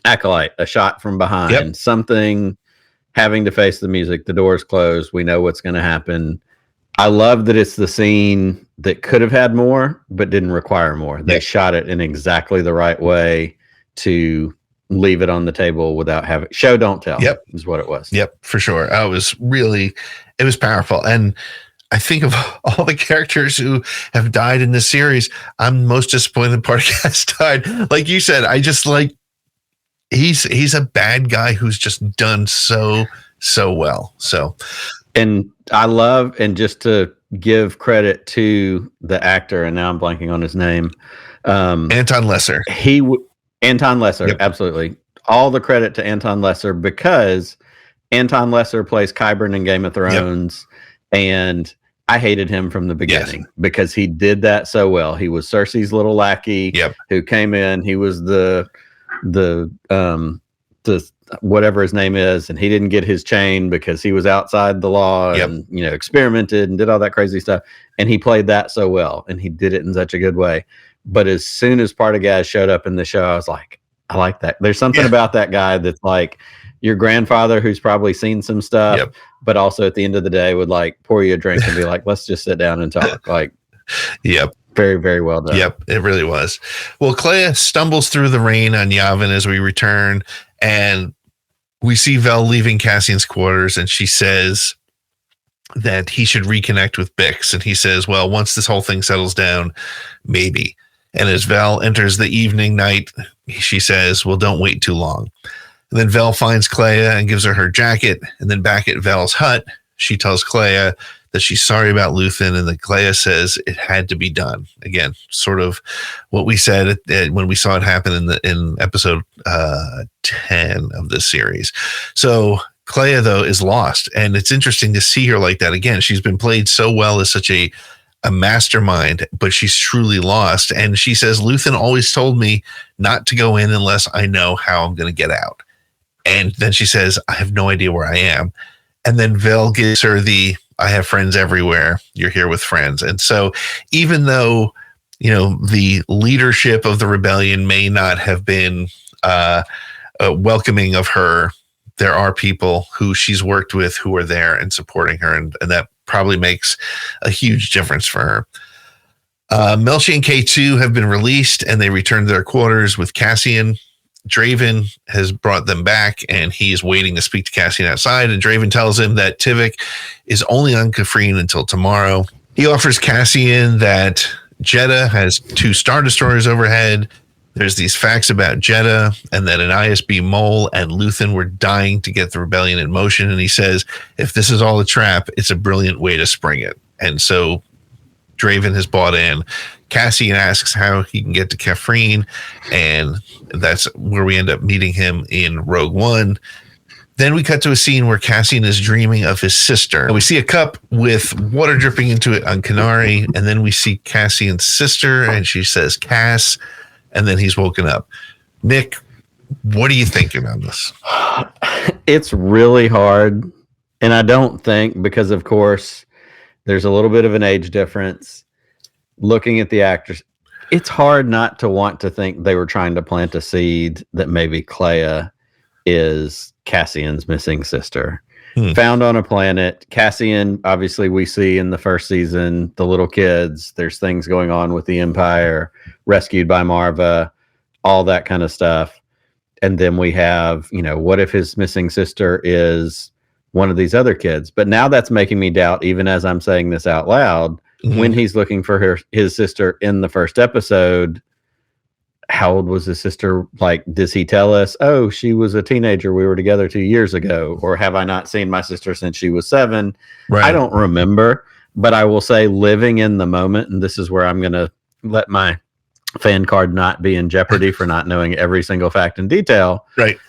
Acolyte, a shot from behind, something having to face the music, the doors closed, we know what's going to happen. I love that it's the scene that could have had more, but didn't require more. They shot it in exactly the right way to leave it on the table without having show, don't tell. Yep. Is what it was. Yep, for sure. It was powerful. And I think of all the characters who have died in this series, I'm most disappointed Partagaz died. Like you said, I just he's a bad guy who's just done so well. So, and I love, and just to give credit to the actor, and now I'm blanking on his name. Anton Lesser. Anton Lesser, yep. Absolutely. All the credit to Anton Lesser, because Anton Lesser plays Qyburn in Game of Thrones, and I hated him from the beginning because he did that so well. He was Cersei's little lackey who came in. He was the whatever his name is, and he didn't get his chain because he was outside the law and experimented and did all that crazy stuff. And he played that so well, and he did it in such a good way. But as soon as Partagaz showed up in the show, I was like, I like that. There's something about that guy that's like your grandfather who's probably seen some stuff, but also at the end of the day would pour you a drink and be like, let's just sit down and talk. Very, very well done. Yep, it really was. Well, Kleya stumbles through the rain on Yavin as we return, and we see Vel leaving Cassian's quarters, and she says that he should reconnect with Bix. And he says, well, once this whole thing settles down, maybe. And as Vel enters the evening night, she says, well, don't wait too long. And then Vel finds Kleya and gives her jacket. And then back at Vel's hut, she tells Kleya that she's sorry about Luthen, and that Kleya says it had to be done. Again, sort of what we said when we saw it happen in episode 10 of this series. So Kleya, though, is lost. And it's interesting to see her like that again. She's been played so well as such a mastermind, but she's truly lost. And she says, Luthen always told me not to go in unless I know how I'm going to get out. And then she says, I have no idea where I am. And then Vel gives her I have friends everywhere. You're here with friends. And so even though, the leadership of the rebellion may not have been welcoming of her, there are people who she's worked with who are there and supporting her. And that probably makes a huge difference for her. Melshi and K2 have been released and they return to their quarters with Cassian. Draven has brought them back and he is waiting to speak to Cassian outside. And Draven tells him that Tivik is only on Kafrene until tomorrow. He offers Cassian that Jeddah has 2 Star Destroyers overhead. There's these facts about Jeddah and that an ISB mole and Luthen were dying to get the rebellion in motion. And he says, if this is all a trap, it's a brilliant way to spring it. And so Draven has bought in. Cassian asks how he can get to Kafrene, and that's where we end up meeting him in Rogue One. Then we cut to a scene where Cassian is dreaming of his sister. And we see a cup with water dripping into it on Kenari, and then we see Cassian's sister, and she says, Cass, and then he's woken up. Nick, what are you thinking on this? It's really hard, and I don't think, because of course there's a little bit of an age difference. Looking at the actors, it's hard not to want to think they were trying to plant a seed that maybe Kleya is Cassian's missing sister. Found on a planet. Cassian, obviously, we see in the first season, the little kids, there's things going on with the Empire, rescued by Marva, all that kind of stuff. And then we have, what if his missing sister is one of these other kids? But now that's making me doubt, even as I'm saying this out loud, when he's looking for his sister in the first episode, how old was his sister? Like, does he tell us, oh, she was a teenager, we were together 2 years ago? Or have I not seen my sister since she was 7? Right. I don't remember, but I will say, living in the moment, and this is where I'm going to let my fan card not be in jeopardy for not knowing every single fact and detail. Right.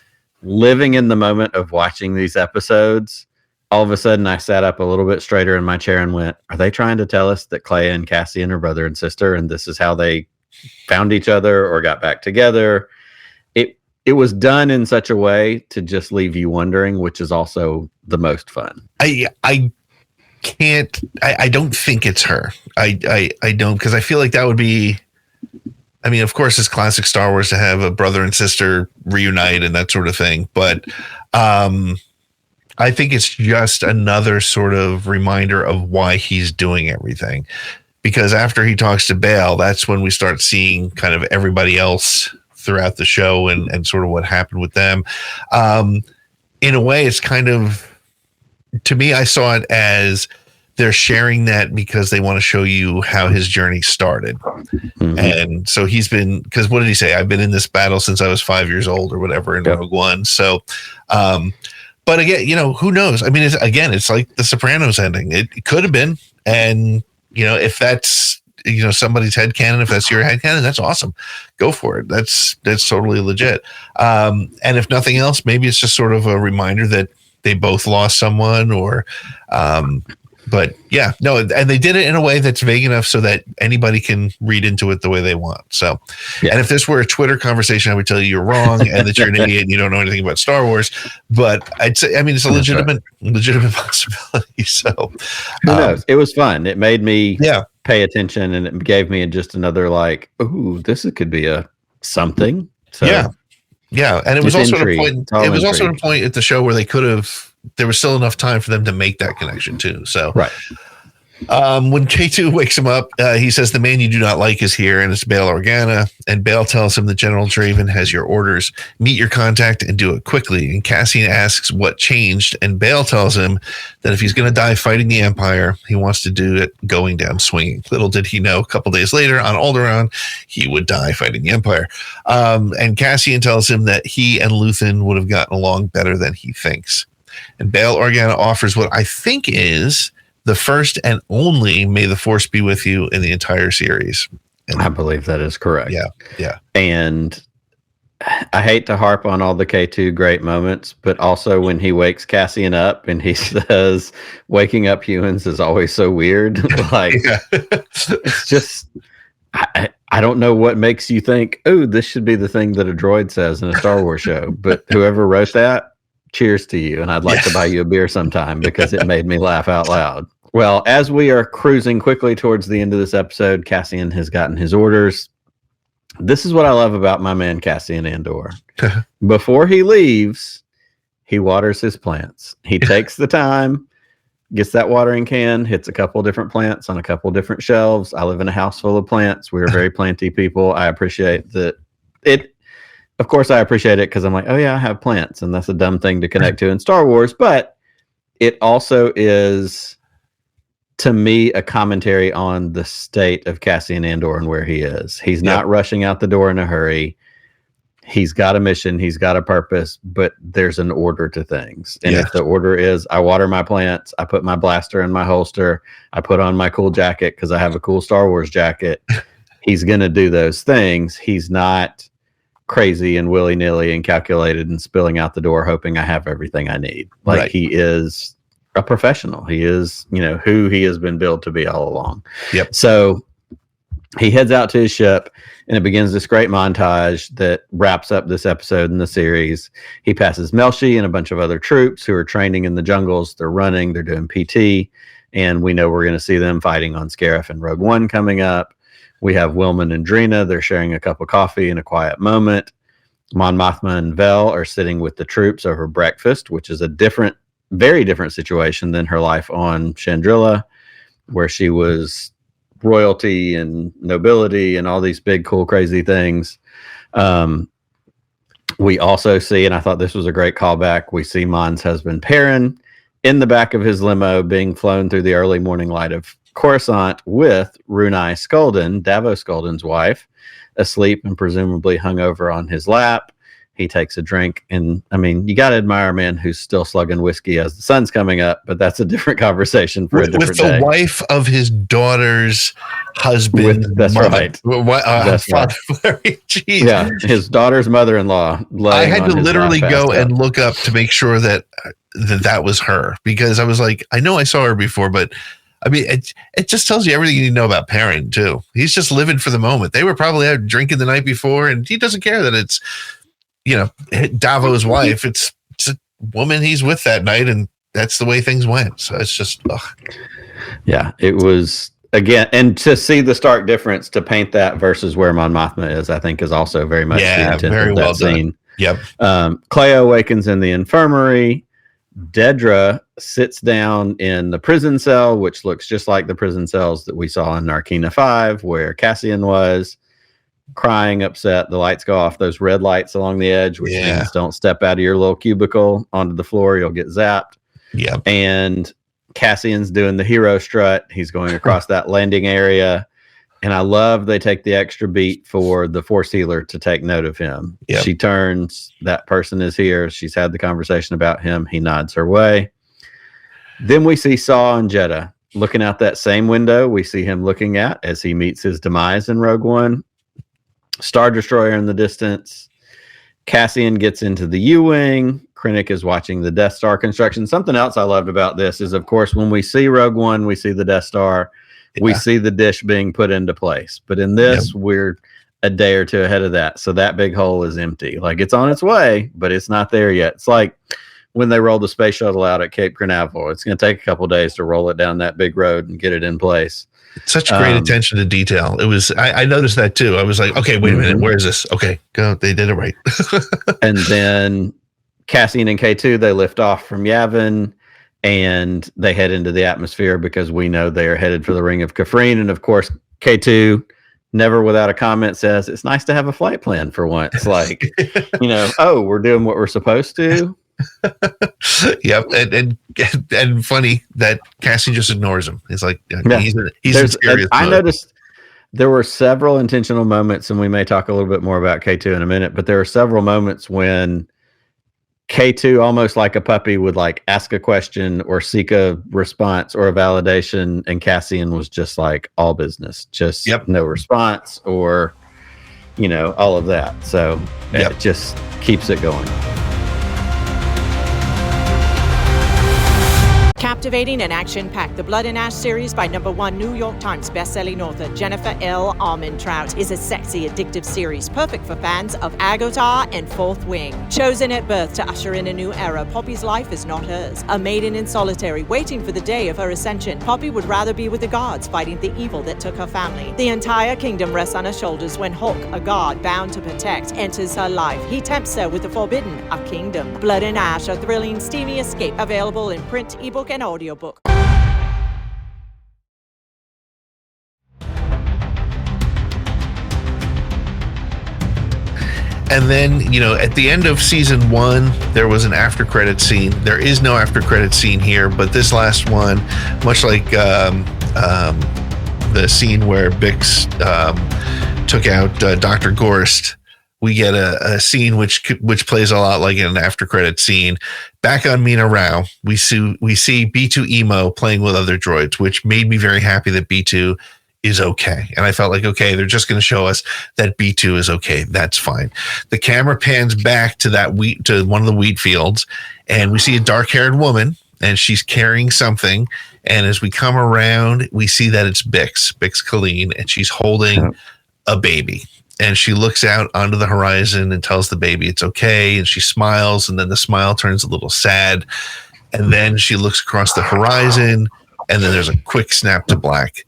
Living in the moment of watching these episodes, all of a sudden I sat up a little bit straighter in my chair and went, are they trying to tell us that Kleya and Cassian are brother and sister, and this is how they found each other or got back together? It was done in such a way to just leave you wondering, which is also the most fun. I don't think it's her. I don't, because I feel like that would be, I mean, of course it's classic Star Wars to have a brother and sister reunite and that sort of thing, but I think it's just another sort of reminder of why he's doing everything. Because after he talks to Bail, that's when we start seeing kind of everybody else throughout the show and sort of what happened with them. In a way, it's kind of, to me, I saw it as they're sharing that because they want to show you how his journey started. And so he's been, because what did he say? I've been in this battle since I was 5 years old or whatever in Rogue One. So, but again, who knows? I mean, it's like the Sopranos ending. It could have been. And, if that's, somebody's headcanon, if that's your headcanon, that's awesome. Go for it. That's totally legit. And if nothing else, maybe it's just sort of a reminder that they both lost someone or, but yeah, no, and they did it in a way that's vague enough so that anybody can read into it the way they want. So, and if this were a Twitter conversation, I would tell you you're wrong and that you're an idiot and you don't know anything about Star Wars. But I'd say, I mean, it's a legitimate possibility. So, who knows? It was fun. It made me pay attention, and it gave me just another like, ooh, this could be a something. So yeah, and it was also a point. It was also a point at the show where they could have. There was still enough time for them to make that connection too. So, right. When K2 wakes him up, he says, the man you do not like is here, and it's Bail Organa. And Bail tells him that General Draven has your orders. Meet your contact and do it quickly. And Cassian asks what changed, and Bail tells him that if he's going to die fighting the Empire, he wants to do it going down swinging. Little did he know, a couple days later on Alderaan, he would die fighting the Empire. And Cassian tells him that he and Luthen would have gotten along better than he thinks. And Bail Organa offers what I think is the first and only "May the Force be with you" in the entire series. And I believe that is correct. Yeah. And I hate to harp on all the K2 great moments, but also when he wakes Cassian up and he says, waking up humans is always so weird. Like, it's just, I don't know what makes you think, oh, this should be the thing that a droid says in a Star Wars show. But whoever wrote that, cheers to you. And I'd like to buy you a beer sometime because it made me laugh out loud. Well, as we are cruising quickly towards the end of this episode, Cassian has gotten his orders. This is what I love about my man Cassian Andor. Before he leaves, he waters his plants. He takes the time, gets that watering can, hits a couple different plants on a couple different shelves. I live in a house full of plants. We're very planty people. I appreciate that. Of course, I appreciate it because I'm like, oh yeah, I have plants, and that's a dumb thing to connect to in Star Wars. But it also is, to me, a commentary on the state of Cassian Andor and where he is. He's not rushing out the door in a hurry. He's got a mission. He's got a purpose, but there's an order to things. And if the order is I water my plants, I put my blaster in my holster, I put on my cool jacket because I have a cool Star Wars jacket, he's going to do those things. He's not crazy and willy-nilly and calculated and spilling out the door hoping I have everything I need. Like, he is a professional. He is, who he has been billed to be all along. Yep. So he heads out to his ship, and it begins this great montage that wraps up this episode in the series. He passes Melshi and a bunch of other troops who are training in the jungles. They're running, they're doing PT, and we know we're going to see them fighting on Scarif and Rogue One coming up. We have Wilman and Drina. They're sharing a cup of coffee in a quiet moment. Mon Mothma and Vel are sitting with the troops over breakfast, which is a very different situation than her life on Chandrila, where she was royalty and nobility and all these big, cool, crazy things. We also see, and I thought this was a great callback, we see Mon's husband Perrin in the back of his limo being flown through the early morning light of Coruscant with Runai Skulden, Davos Skulden's wife, asleep and presumably hungover on his lap. He takes a drink, and I mean, you got to admire a man who's still slugging whiskey as the sun's coming up, but that's a different conversation for a different day. With the wife of his daughter's husband. That's right. That's right. Yeah, his daughter's mother-in-law. I had to literally go and look up to make sure that was her, because I was like, I know I saw her before, but I mean, it just tells you everything you need to know about Perrin, too. He's just living for the moment. They were probably out drinking the night before, and he doesn't care that it's, Davos' wife. It's a woman he's with that night, and that's the way things went. So it's just, yeah, it was, again, and to see the stark difference, to paint that versus where Mon Mothma is, I think is also very much the intent of that scene. Yep. Kleya awakens in the infirmary. Dedra sits down in the prison cell, which looks just like the prison cells that we saw in Narkina 5, where Cassian was, crying, upset. The lights go off, those red lights along the edge, which means don't step out of your little cubicle onto the floor, you'll get zapped. Yep. And Cassian's doing the hero strut. He's going across that landing area. And I love they take the extra beat for the Force healer to take note of him. Yep. She turns, that person is here. She's had the conversation about him. He nods her way. Then we see Saw and Jedha looking out that same window we see him looking at as he meets his demise in Rogue One. Star Destroyer in the distance. Cassian gets into the U-Wing. Krennic is watching the Death Star construction. Something else I loved about this is, of course, when we see Rogue One, we see the Death Star. We see the dish being put into place. But in this, we're a day or two ahead of that. So that big hole is empty. Like, it's on its way, but it's not there yet. It's like when they rolled the space shuttle out at Cape Canaveral. It's going to take a couple days to roll it down that big road and get it in place. Such great attention to detail. It was, I noticed that too. I was like, okay, wait a minute. Where is this? Okay, go. They did it right. And then Cassian and K2, they lift off from Yavin and they head into the atmosphere because we know they are headed for the Ring of Kafrene. And of course, K2, never without a comment, says, it's nice to have a flight plan for once. Like, oh, we're doing what we're supposed to. Yep, and funny that Cassian just ignores him. He's like, he's serious. I noticed there were several intentional moments, and we may talk a little bit more about K2 in a minute, but there were several moments when K2, almost like a puppy, would like ask a question or seek a response or a validation, and Cassian was just like all business, just no response, or all of that. So it just keeps it going. Captivating and action-packed, the Blood and Ash series by #1 New York Times bestselling author Jennifer L. Armentrout is a sexy, addictive series perfect for fans of Agotar and Fourth Wing. Chosen at birth to usher in a new era, Poppy's life is not hers. A maiden in solitary, waiting for the day of her ascension, Poppy would rather be with the guards fighting the evil that took her family. The entire kingdom rests on her shoulders when Hawk, a guard bound to protect, enters her life. He tempts her with the forbidden, a kingdom. Blood and Ash, a thrilling, steamy escape, available in print, ebook, and audiobook. And then, at the end of season 1, there was an after credit scene. There is no after credit scene here, but this last one, much like the scene where Bix took out Dr. Gorst, we get a scene which plays a lot like an after credit scene. Back on Mina Rao, we see B2 Emo playing with other droids, which made me very happy that B2 is okay. And I felt like, okay, they're just going to show us that B2 is okay. That's fine. The camera pans back to to one of the wheat fields, and we see a dark-haired woman, and she's carrying something. And as we come around, we see that it's Bix Colleen, and she's holding a baby. And she looks out onto the horizon and tells the baby it's okay. And she smiles, and then the smile turns a little sad. And then she looks across the horizon, and then there's a quick snap to black.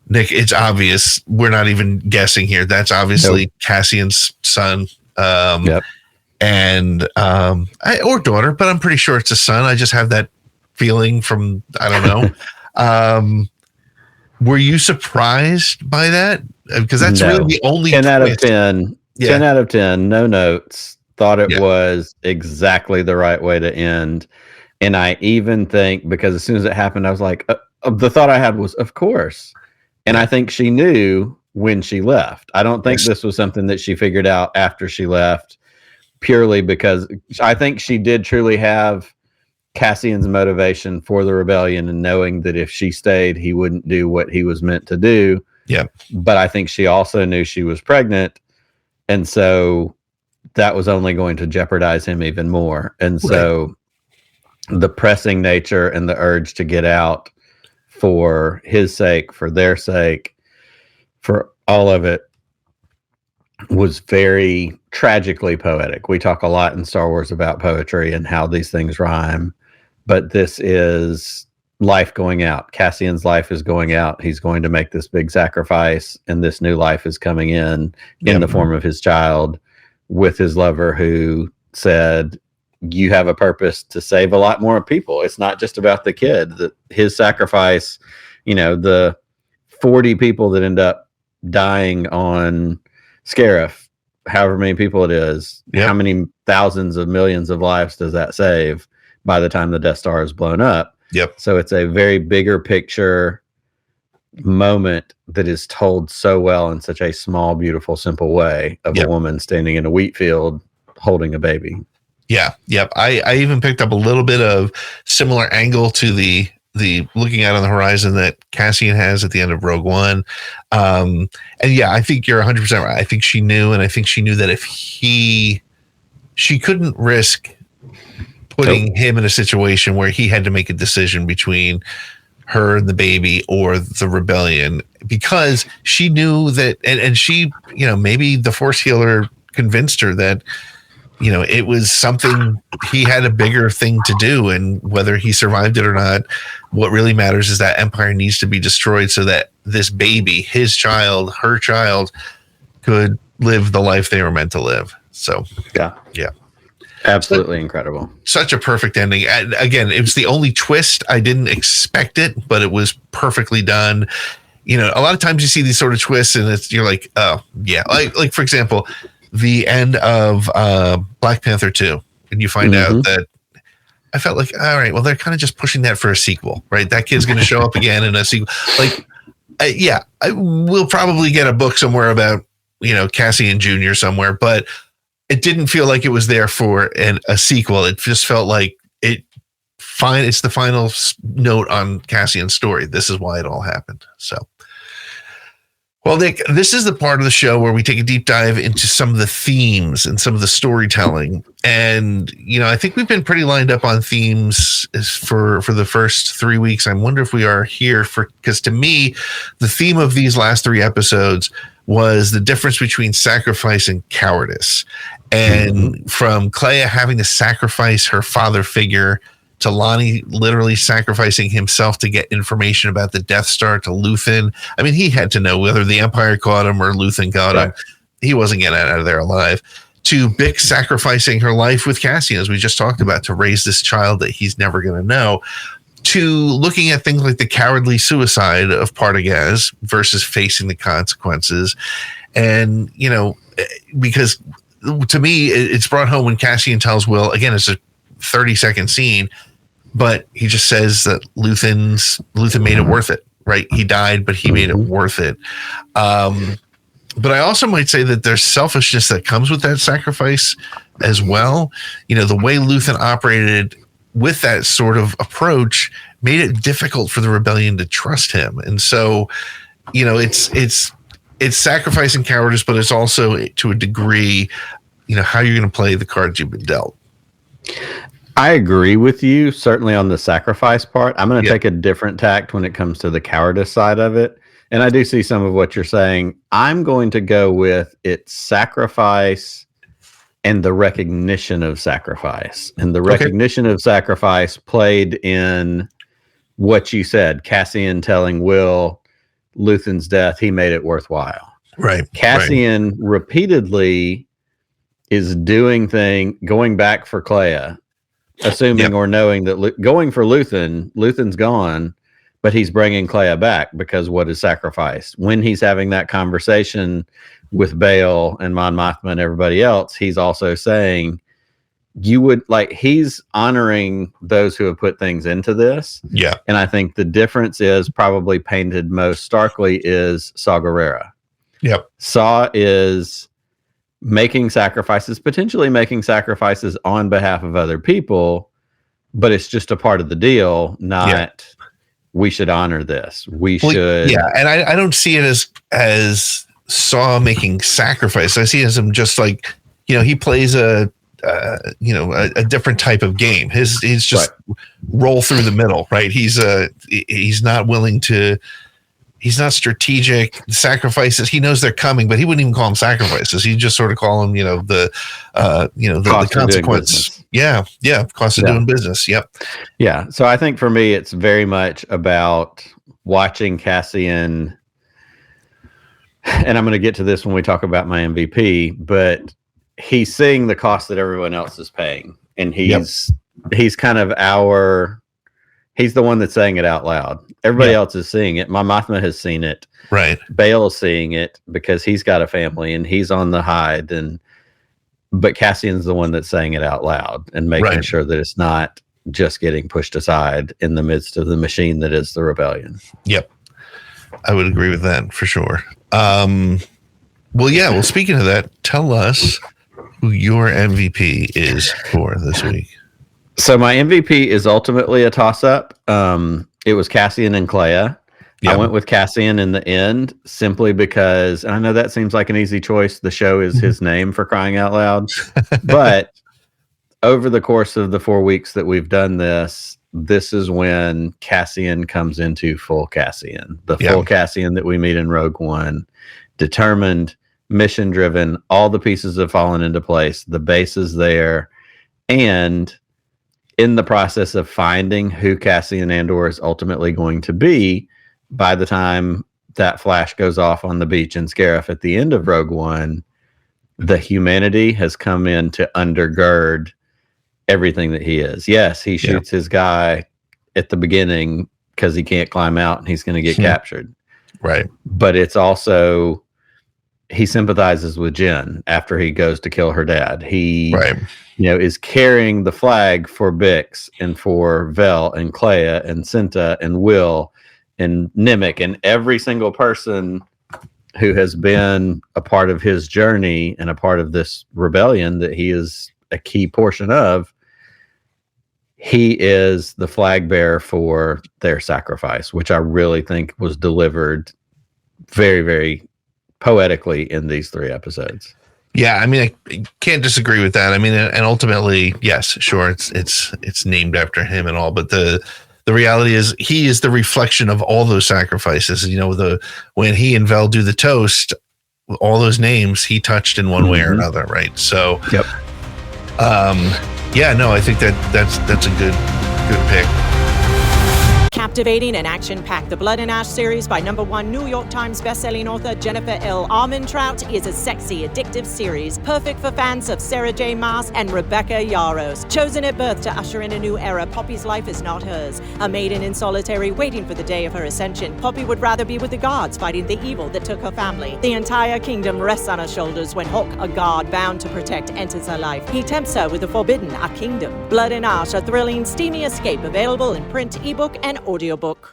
Nick, it's obvious. We're not even guessing here. That's obviously Cassian's son. And or daughter, but I'm pretty sure it's a son. I just have that feeling from, I don't know. Were you surprised by that? Because that's really the only 10 out of 10. Yeah. 10 out of 10, no notes. Thought it was exactly the right way to end. And I even think, because as soon as it happened, I was like, the thought I had was, of course. And I think she knew when she left. I don't think this was something that she figured out after she left, purely because I think she did truly have Cassian's motivation for the rebellion, and knowing that if she stayed, he wouldn't do what he was meant to do. Yeah. But I think she also knew she was pregnant. And so that was only going to jeopardize him even more. And so the pressing nature and the urge to get out for his sake, for their sake, for all of it, was very tragically poetic. We talk a lot in Star Wars about poetry and how these things rhyme, but this is life going out. Cassian's life is going out. He's going to make this big sacrifice, and this new life is coming in the form of his child, with his lover, who said, you have a purpose to save a lot more people. It's not just about the kid. His sacrifice, the 40 people that end up dying on Scarif, however many people it is, how many thousands of millions of lives does that save by the time the Death Star is blown up? So it's a very bigger picture moment that is told so well in such a small, beautiful, simple way of a woman standing in a wheat field holding a baby. I even picked up a little bit of similar angle to the looking out on the horizon that Cassian has at the end of Rogue One. And I think you're 100% right. I think she knew, and I think she knew that if she couldn't risk putting him in a situation where he had to make a decision between her and the baby or the rebellion, because she knew that, and she, maybe the Force healer convinced her that, it was something, he had a bigger thing to do, and whether he survived it or not, what really matters is that Empire needs to be destroyed so that this baby, his child, her child, could live the life they were meant to live. So, yeah. Absolutely incredible. Such a perfect ending. And again, it was the only twist. I didn't expect it, but it was perfectly done. A lot of times you see these sort of twists and you're like, oh yeah. Like for example, the end of Black Panther 2, and you find out that I felt like, all right, well, they're kind of just pushing that for a sequel, right? That kid's going to show up again in a sequel. Like, we'll probably get a book somewhere about, Cassian Jr. somewhere, but it didn't feel like it was there for a sequel. It just felt like it's the final note on Cassian's story. This is why it all happened. So Well, Nick, this is the part of the show where we take a deep dive into some of the themes and some of the storytelling. And, I think we've been pretty lined up on themes for the first 3 weeks. I wonder if we are here because to me, the theme of these last 3 episodes was the difference between sacrifice and cowardice. And from Kleya having to sacrifice her father figure to Lonni literally sacrificing himself to get information about the Death Star to Luthen. I mean, he had to know whether the Empire caught him or Luthen got him. He wasn't getting out of there alive. To Bix sacrificing her life with Cassian, as we just talked about, to raise this child that he's never going to know. To looking at things like the cowardly suicide of Partagaz versus facing the consequences. And, because to me, it's brought home when Cassian tells Will, again, it's a 30-second scene, but he just says that Luthen made it worth it, right? He died, but he made it worth it. But I also might say that there's selfishness that comes with that sacrifice as well. The way Luthen operated with that sort of approach made it difficult for the rebellion to trust him. And so, it's sacrifice and cowardice, but it's also to a degree, how you're going to play the cards you've been dealt. I agree with you, certainly on the sacrifice part. I'm going to take a different tact when it comes to the cowardice side of it. And I do see some of what you're saying. I'm going to go with its sacrifice and the recognition of sacrifice. And the recognition of sacrifice played in what you said, Cassian telling Will Luthen's death, he made it worthwhile. Right. Cassian repeatedly is going back for Kleya, assuming or knowing that going for Luthen's gone, but he's bringing Kleya back because what is sacrificed? When he's having that conversation with Bail and Mon Mothma and everybody else, he's also saying, he's honoring those who have put things into this. Yeah. And I think the difference is probably painted most starkly is Saw Gerrera. Yep. Saw is potentially making sacrifices on behalf of other people, but it's just a part of the deal, not we should honor this. We should. Yeah. And I don't see it as Saw making sacrifice. I see it as him just like, he plays a different type of game. He's just roll through the middle, right? He's not willing to, he's not strategic. Sacrifices, he knows they're coming, but he wouldn't even call them sacrifices. He'd just sort of call them, the consequence. Yeah. Cost of doing business. Yep. Yeah. So I think for me, it's very much about watching Cassian, and I'm going to get to this when we talk about my MVP, but he's seeing the cost that everyone else is paying. And he's kind of he's the one that's saying it out loud. Everybody else is seeing it. Mon Mothma has seen it. Right. Bail is seeing it because he's got a family and he's on the hide. But Cassian's the one that's saying it out loud and making sure that it's not just getting pushed aside in the midst of the machine that is the rebellion. Yep. I would agree with that for sure. Well, speaking of that, tell us who your MVP is for this week. So my MVP is ultimately a toss-up. It was Cassian and Kleya. Yep. I went with Cassian in the end simply because, and I know that seems like an easy choice. The show is his name, for crying out loud. But over the course of the 4 weeks that we've done this is when Cassian comes into full Cassian. The full Cassian that we meet in Rogue One. Determined, mission-driven, all the pieces have fallen into place. The base is there. And in the process of finding who Cassian Andor is ultimately going to be, by the time that flash goes off on the beach in Scarif at the end of Rogue One, the humanity has come in to undergird everything that he is. Yes, he shoots his guy at the beginning because he can't climb out and he's going to get captured. Right. But it's also, he sympathizes with Jen after he goes to kill her dad. He is carrying the flag for Bix and for Vel and Kleya and Cinta and Will and Nimic and every single person who has been a part of his journey and a part of this rebellion that he is a key portion of. He is the flag bearer for their sacrifice, which I really think was delivered very, very poetically in these 3 episodes. Yeah, I mean, I can't disagree with that. I mean, and ultimately, yes, sure, it's named after him and all, but the reality is he is the reflection of all those sacrifices. You know, when he and Vel do the toast, all those names he touched in one way or another, right? So, yep. Yeah, no, I think that's a good pick. Captivating and action-packed, the Blood and Ash series by #1 New York Times bestselling author Jennifer L. Armentrout is a sexy, addictive series, perfect for fans of Sarah J. Maas and Rebecca Yarros. Chosen at birth to usher in a new era, Poppy's life is not hers. A maiden in solitary, waiting for the day of her ascension, Poppy would rather be with the guards fighting the evil that took her family. The entire kingdom rests on her shoulders when Hawk, a guard bound to protect, enters her life. He tempts her with the forbidden, a kingdom. Blood and Ash, a thrilling, steamy escape, available in print, ebook, and audiobook.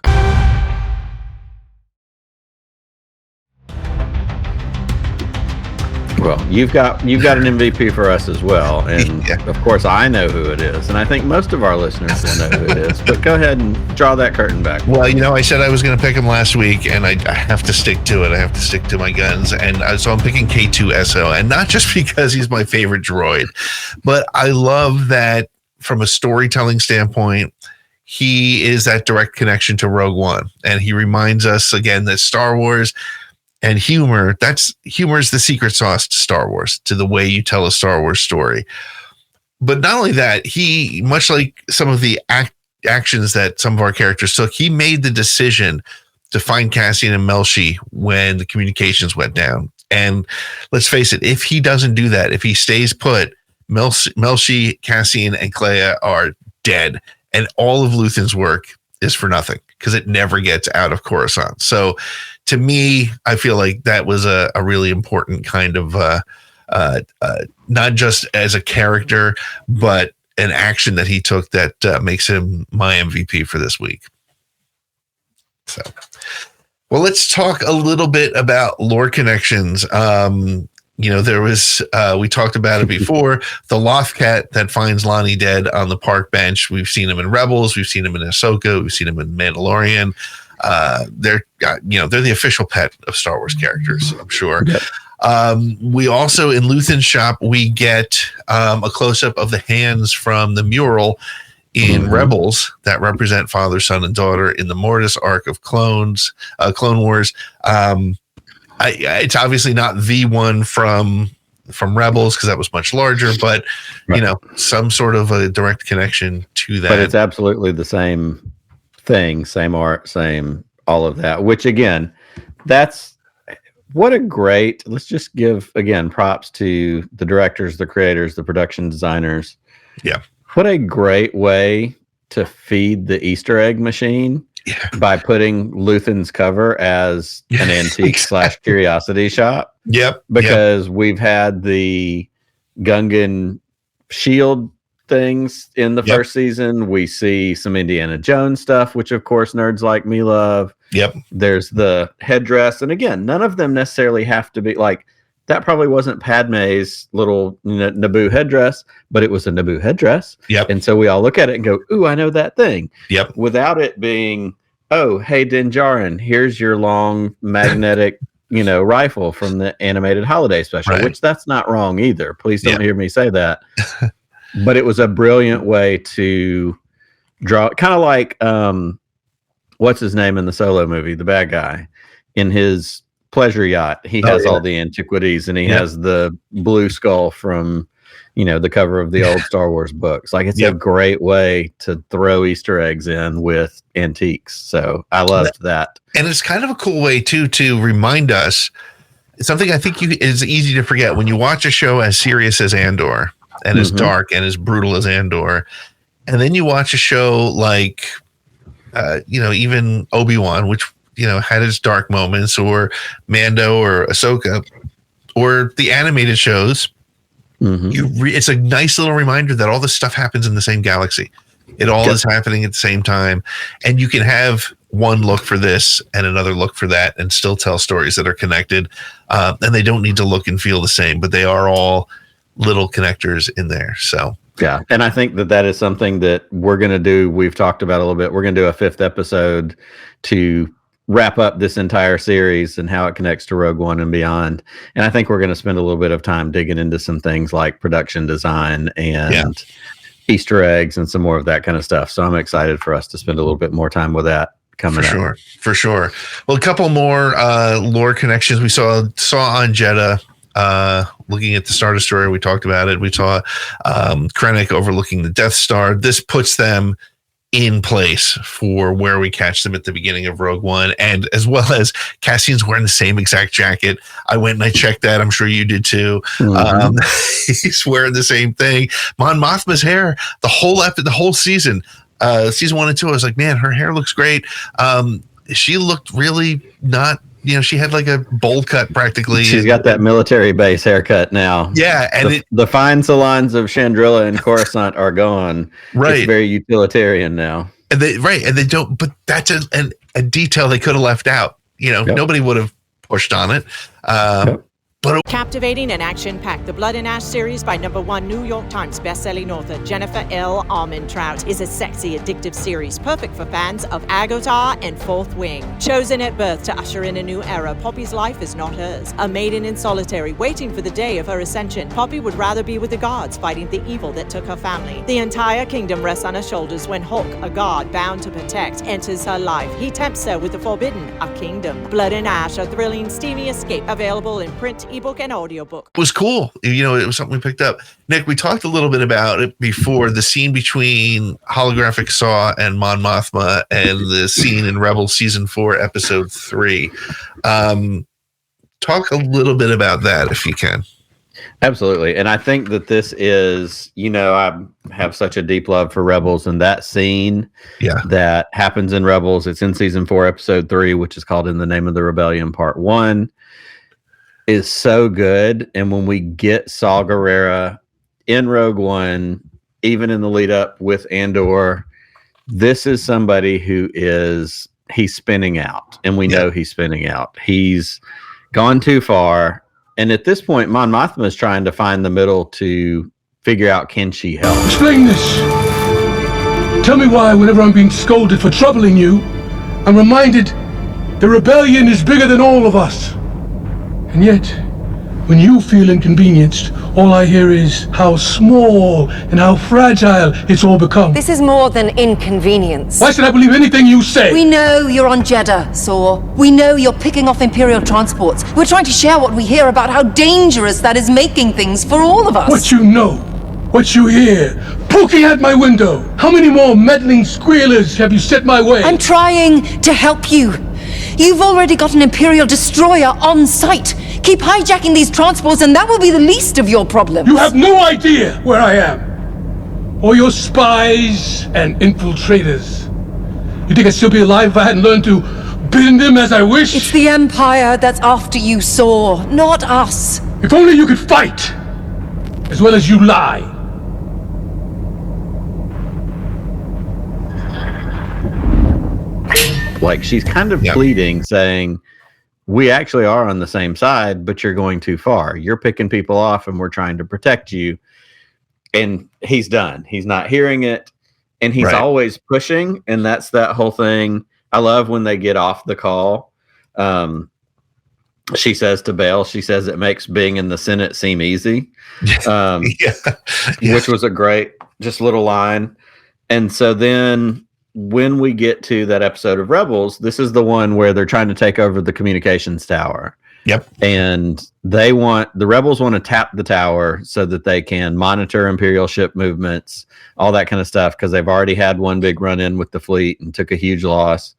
Well, you've got an MVP for us as well, and of course I know who it is, and I think most of our listeners will know who it is. But go ahead and draw that curtain back. Well, you know, I said I was going to pick him last week, and I have to stick to it. I have to stick to my guns, and so I'm picking K2SO, and not just because he's my favorite droid, but I love that from a storytelling standpoint. He is that direct connection to Rogue One, and he reminds us again that Star Wars and humor is the secret sauce to Star Wars, to the way you tell a Star Wars story. But not only that, he, much like some of the actions that some of our characters took, he made the decision to find Cassian and Melshi when the communications went down. And let's face it, if he doesn't do that, if he stays put, Melshi, Cassian, and Kleya are dead. And all of Luthen's work is for nothing because it never gets out of Coruscant. So to me, I feel like that was a really important kind of, not just as a character, but an action that he took that makes him my MVP for this week. So, well, let's talk a little bit about lore connections. You know, there was, we talked about it before, the Lothcat that finds Lonni dead on the park bench. We've seen him in Rebels. We've seen him in Ahsoka. We've seen him in Mandalorian. They're the official pet of Star Wars characters, I'm sure. Yep. We also, in Luthen's shop, we get a close-up of the hands from the mural in Rebels that represent father, son, and daughter in the Mortis arc of Clone Wars. It's obviously not the one from Rebels because that was much larger, but you know, some sort of a direct connection to that. But it's absolutely the same thing, same art, same all of that. Which again, that's what a great. Let's just give again props to the directors, the creators, the production designers. Yeah, what a great way to feed the Easter egg machine. Yeah. By putting Luthen's cover as an antique / curiosity shop. Yep. Because we've had the Gungan shield things in the first season. We see some Indiana Jones stuff, which of course nerds like me love. Yep. There's the headdress. And again, none of them necessarily have to be like, that probably wasn't Padme's little Naboo headdress, but it was a Naboo headdress. Yep. And so we all look at it and go, ooh, I know that thing. Yep. Without it being, oh, hey, Din Djarin, here's your long magnetic, rifle from the animated holiday special, which that's not wrong either. Please don't hear me say that. But it was a brilliant way to draw, kind of like, what's his name in the Solo movie, the bad guy, in his pleasure yacht. He has all the antiquities, and he has the blue skull from, the cover of the old Star Wars books. Like, it's a great way to throw Easter eggs in with antiques. So I loved that. And it's kind of a cool way too, to remind us something I think is easy to forget when you watch a show as serious as Andor and as dark and as brutal as Andor. And then you watch a show like, even Obi-Wan, which, had its dark moments, or Mando or Ahsoka, or the animated shows. It's a nice little reminder that all this stuff happens in the same galaxy. It all is happening at the same time, and you can have one look for this and another look for that, and still tell stories that are connected. And they don't need to look and feel the same, but they are all little connectors in there. So yeah, and I think that is something that we're going to do. We've talked about a little bit. We're going to do a 5th episode to wrap up this entire series and how it connects to Rogue One and beyond. And I think we're going to spend a little bit of time digging into some things like production design and Easter eggs and some more of that kind of stuff. So I'm excited for us to spend a little bit more time with that coming up. For sure. Well, a couple more lore connections we saw on Jeddah. Looking at the Star Destroyer, we talked about it. We saw Krennic overlooking the Death Star. This puts them in place for where we catch them at the beginning of Rogue One, and as well as Cassian's wearing the same exact jacket. I went and I checked that. I'm sure you did too. He's wearing the same thing. Mon Mothma's hair, the whole season, season 1 and 2. I was like, man, her hair looks great. She looked really not. She had like a bowl cut practically. She's got that military base haircut now. Yeah, and the fine salons of Chandrilla and Coruscant are gone. Right, it's very utilitarian now. And they don't. But that's a detail they could have left out. Nobody would have pushed on it. Captivating and action-packed, the Blood and Ash series by #1 New York Times bestselling author Jennifer L. Armentrout is a sexy, addictive series perfect for fans of Agotar and Fourth Wing. Chosen at birth to usher in a new era, Poppy's life is not hers. A maiden in solitary, waiting for the day of her ascension, Poppy would rather be with the guards fighting the evil that took her family. The entire kingdom rests on her shoulders when Hulk, a guard bound to protect, enters her life. He tempts her with the forbidden, a kingdom. Blood and Ash, a thrilling, steamy escape, available in print, ebook, and audiobook. It was cool. It was something we picked up. Nick, we talked a little bit about it before, the scene between holographic Saw and Mon Mothma and the scene in Rebels season 4, episode 3. Talk a little bit about that if you can. Absolutely. And I think that this is, I have such a deep love for Rebels, and that scene that happens in Rebels, it's in season 4, episode 3, which is called In the Name of the Rebellion, part 1. Is so good. And when we get Saw Gerrera in Rogue One, even in the lead up with Andor, this is somebody who he's spinning out, and we know he's spinning out. He's gone too far, and at this point Mon Mothma is trying to find the middle to figure out, can she help? Explain this. Tell me why whenever I'm being scolded for troubling you, I'm reminded the rebellion is bigger than all of us. And yet, when you feel inconvenienced, all I hear is how small and how fragile it's all become. This is more than inconvenience. Why should I believe anything you say? We know you're on Jeddah, Saw. We know you're picking off Imperial transports. We're trying to share what we hear about how dangerous that is making things for all of us. What you know, what you hear, poking at my window. How many more meddling squealers have you set my way? I'm trying to help you. You've already got an Imperial destroyer on site. Keep hijacking these transports and that will be the least of your problems. You have no idea where I am. Or your spies and infiltrators. You think I'd still be alive if I hadn't learned to bend them as I wish? It's the Empire that's after you, Saw, not us. If only you could fight, as well as you lie. Like, she's kind of pleading, saying, we actually are on the same side, but you're going too far. You're picking people off and we're trying to protect you. And he's done. He's not hearing it. And he's always pushing. And that's that whole thing. I love when they get off the call. She says to Bail, she says it makes being in the Senate seem easy. Which was a great, just little line. And so then when we get to that episode of Rebels, this is the one where they're trying to take over the communications tower. Yep. And the rebels want to tap the tower so that they can monitor Imperial ship movements, all that kind of stuff, because they've already had one big run-in with the fleet and took a huge loss.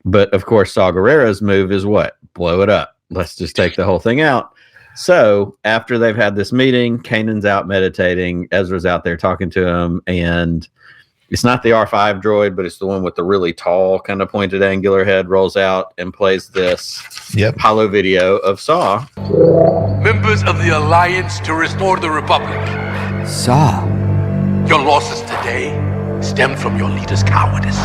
But of course, Saw Gerrera's move is what? Blow it up. Let's just take the whole thing out. So after they've had this meeting, Kanan's out meditating, Ezra's out there talking to him, and it's not the R5 droid, but it's the one with the really tall, kind of pointed angular head, rolls out and plays this hollow video of Saw. Members of the Alliance to Restore the Republic. Saw. Your losses today stemmed from your leader's cowardice,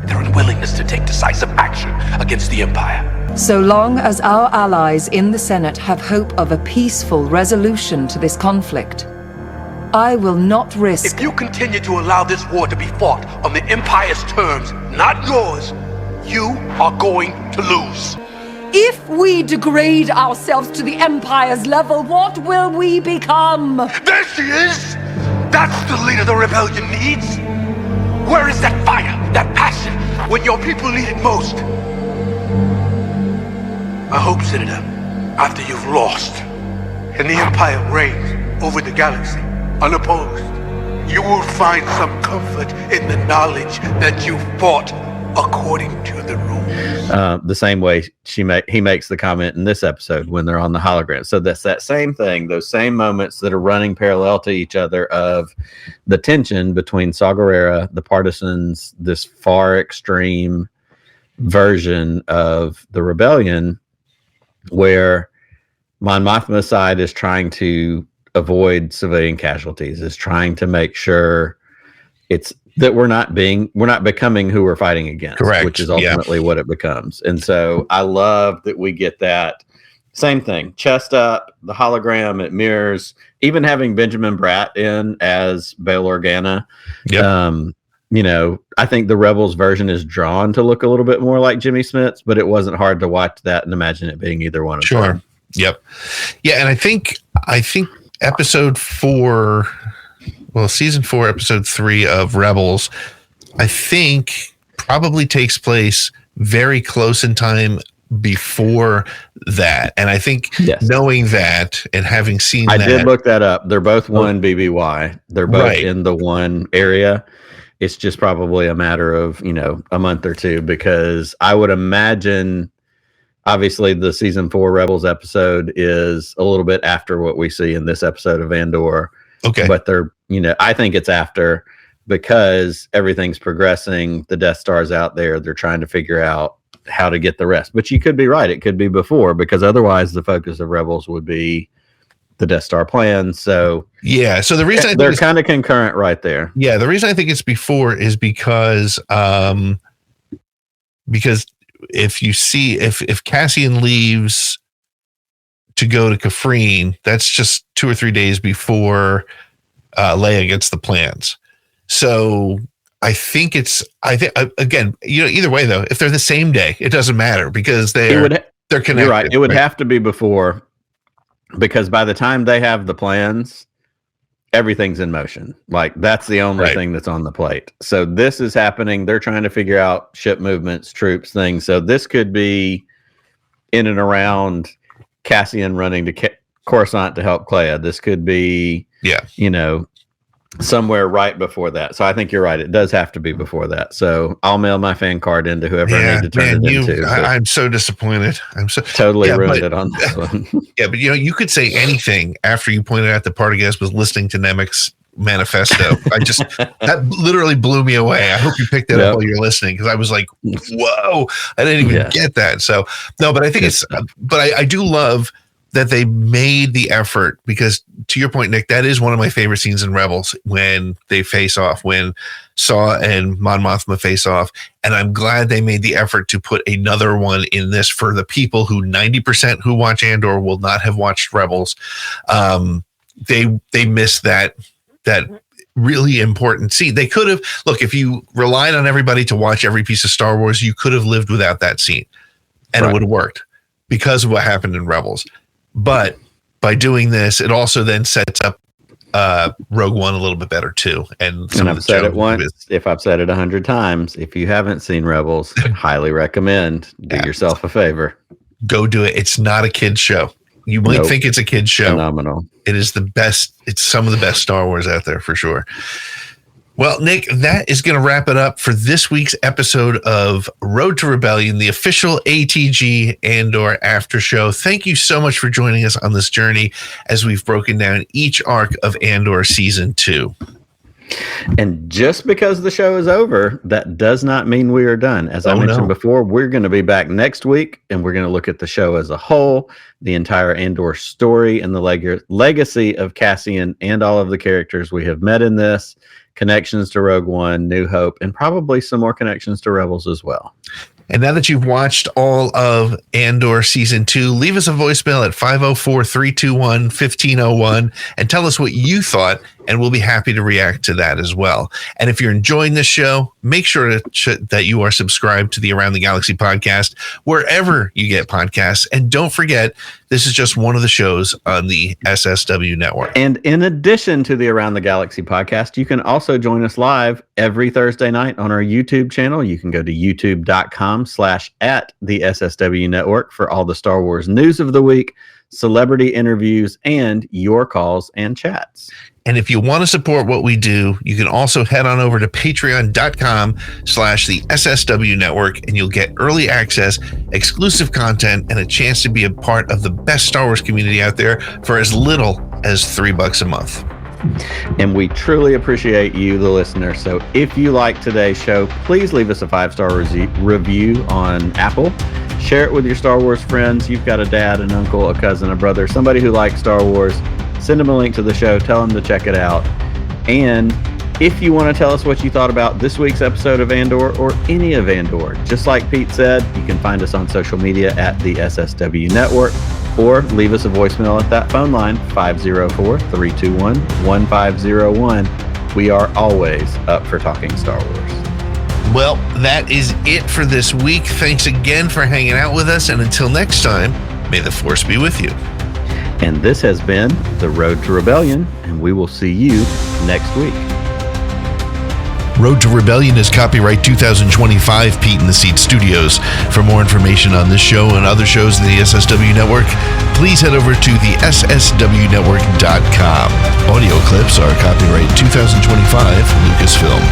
their unwillingness to take decisive action against the Empire. So long as our allies in the Senate have hope of a peaceful resolution to this conflict, I will not risk... If you continue to allow this war to be fought on the Empire's terms, not yours, you are going to lose. If we degrade ourselves to the Empire's level, what will we become? There she is! That's the leader the rebellion needs! Where is that fire, that passion, when your people need it most? I hope, Senator, after you've lost, and the Empire reigns over the galaxy, unopposed, you will find some comfort in the knowledge that you fought according to the rules. The same way he makes the comment in this episode when they're on the hologram. So that's that same thing, those same moments that are running parallel to each other of the tension between Saw Gerrera, the partisans, this far extreme version of the rebellion, where Mon Mothma's side is trying to avoid civilian casualties, is trying to make sure it's that we're not becoming who we're fighting against. Correct. Which is ultimately what it becomes. And so I love that we get that same thing, chest up, the hologram, it mirrors, even having Benjamin Bratt in as Bail Organa. Yep. You know, I think the Rebels version is drawn to look a little bit more like Jimmy Smits, but it wasn't hard to watch that and imagine it being either one of them. Sure. Yep. Yeah, and I think episode 4, well, season 4, episode 3 of Rebels, I think probably takes place very close in time before that. And I think knowing that and having seen I did look that up. They're both one BBY. They're both in the one area. It's just probably a matter of, a month or two, because I would imagine, obviously, the season 4 Rebels episode is a little bit after what we see in this episode of Andor. Okay. But they're, I think it's after, because everything's progressing. The Death Star's out there. They're trying to figure out how to get the rest. But you could be right. It could be before, because otherwise the focus of Rebels would be the Death Star plan. So yeah, so the reason they're kind of concurrent right there. Yeah, the reason I think it's before is because if you see if Cassian leaves to go to Kafrene, that's just 2 or 3 days before Leia gets the plans. So I think again, either way though, if they're the same day, it doesn't matter, because they're connected. You're right. It would have to be before, because by the time they have the plans, everything's in motion. Like, that's the only thing that's on the plate. So this is happening. They're trying to figure out ship movements, troops, things. So this could be in and around Cassian running to Coruscant to help Kleya. This could be, somewhere right before that. So I think you're right. It does have to be before that. So I'll mail my fan card into whoever I need to turn it into. I'm so disappointed. I'm so totally ruined it on this one. Yeah, but you could say anything after you pointed out that Partagas was listening to Nemec's manifesto. That literally blew me away. I hope you picked that up while you're listening, because I was like, whoa, I didn't even get that. So no, but I think I do love that they made the effort, because to your point, Nick, that is one of my favorite scenes in Rebels, when they face off, when Saw and Mon Mothma face off. And I'm glad they made the effort to put another one in this for the people who 90% who watch Andor will not have watched Rebels. They missed that really important scene. They could have, look, if you relied on everybody to watch every piece of Star Wars, you could have lived without that scene, and it would have worked because of what happened in Rebels. But by doing this, it also then sets up Rogue One a little bit better too. And I've said it once, if I've said it 100 times, if you haven't seen Rebels, highly recommend. Do yourself a favor. Go do it. It's not a kid's show. You might think it's a kid's show. Phenomenal. It is the best. It's some of the best Star Wars out there for sure. Well, Nick, that is going to wrap it up for this week's episode of Road to Rebellion, the official ATG Andor Aftershow. Thank you so much for joining us on this journey as we've broken down each arc of Andor Season 2. And just because the show is over, that does not mean we are done. As I mentioned before, we're going to be back next week, and we're going to look at the show as a whole, the entire Andor story, and the legacy of Cassian and all of the characters we have met in this, connections to Rogue One, New Hope, and probably some more connections to Rebels as well. And now that you've watched all of Andor Season 2, leave us a voicemail at 504-321-1501 and tell us what you thought and we'll be happy to react to that as well. And if you're enjoying this show, make sure that you are subscribed to the Around the Galaxy podcast wherever you get podcasts. And don't forget, this is just one of the shows on the SSW network. And in addition to the Around the Galaxy podcast, you can also join us live every Thursday night on our YouTube channel. You can go to youtube.com/@the SSW network for all the Star Wars news of the week, celebrity interviews, and your calls and chats. And if you want to support what we do, you can also head on over to patreon.com/the SSW network, and you'll get early access, exclusive content, and a chance to be a part of the best Star Wars community out there for as little as $3 a month. And we truly appreciate you, the listener. So if you like today's show, please leave us a 5-star review on Apple. Share it with your Star Wars friends. You've got a dad, an uncle, a cousin, a brother, somebody who likes Star Wars. Send them a link to the show. Tell them to check it out. And if you want to tell us what you thought about this week's episode of Andor or any of Andor, just like Pete said, you can find us on social media at the SSW Network, or leave us a voicemail at that phone line, 504-321-1501. We are always up for talking Star Wars. Well, that is it for this week. Thanks again for hanging out with us. And until next time, may the Force be with you. And this has been The Road to Rebellion, and we will see you next week. Road to Rebellion is copyright 2025 Pete in the Seat Studios. For more information on this show and other shows in the SSW Network, please head over to the sswnetwork.com. Audio clips are copyright 2025 Lucasfilm.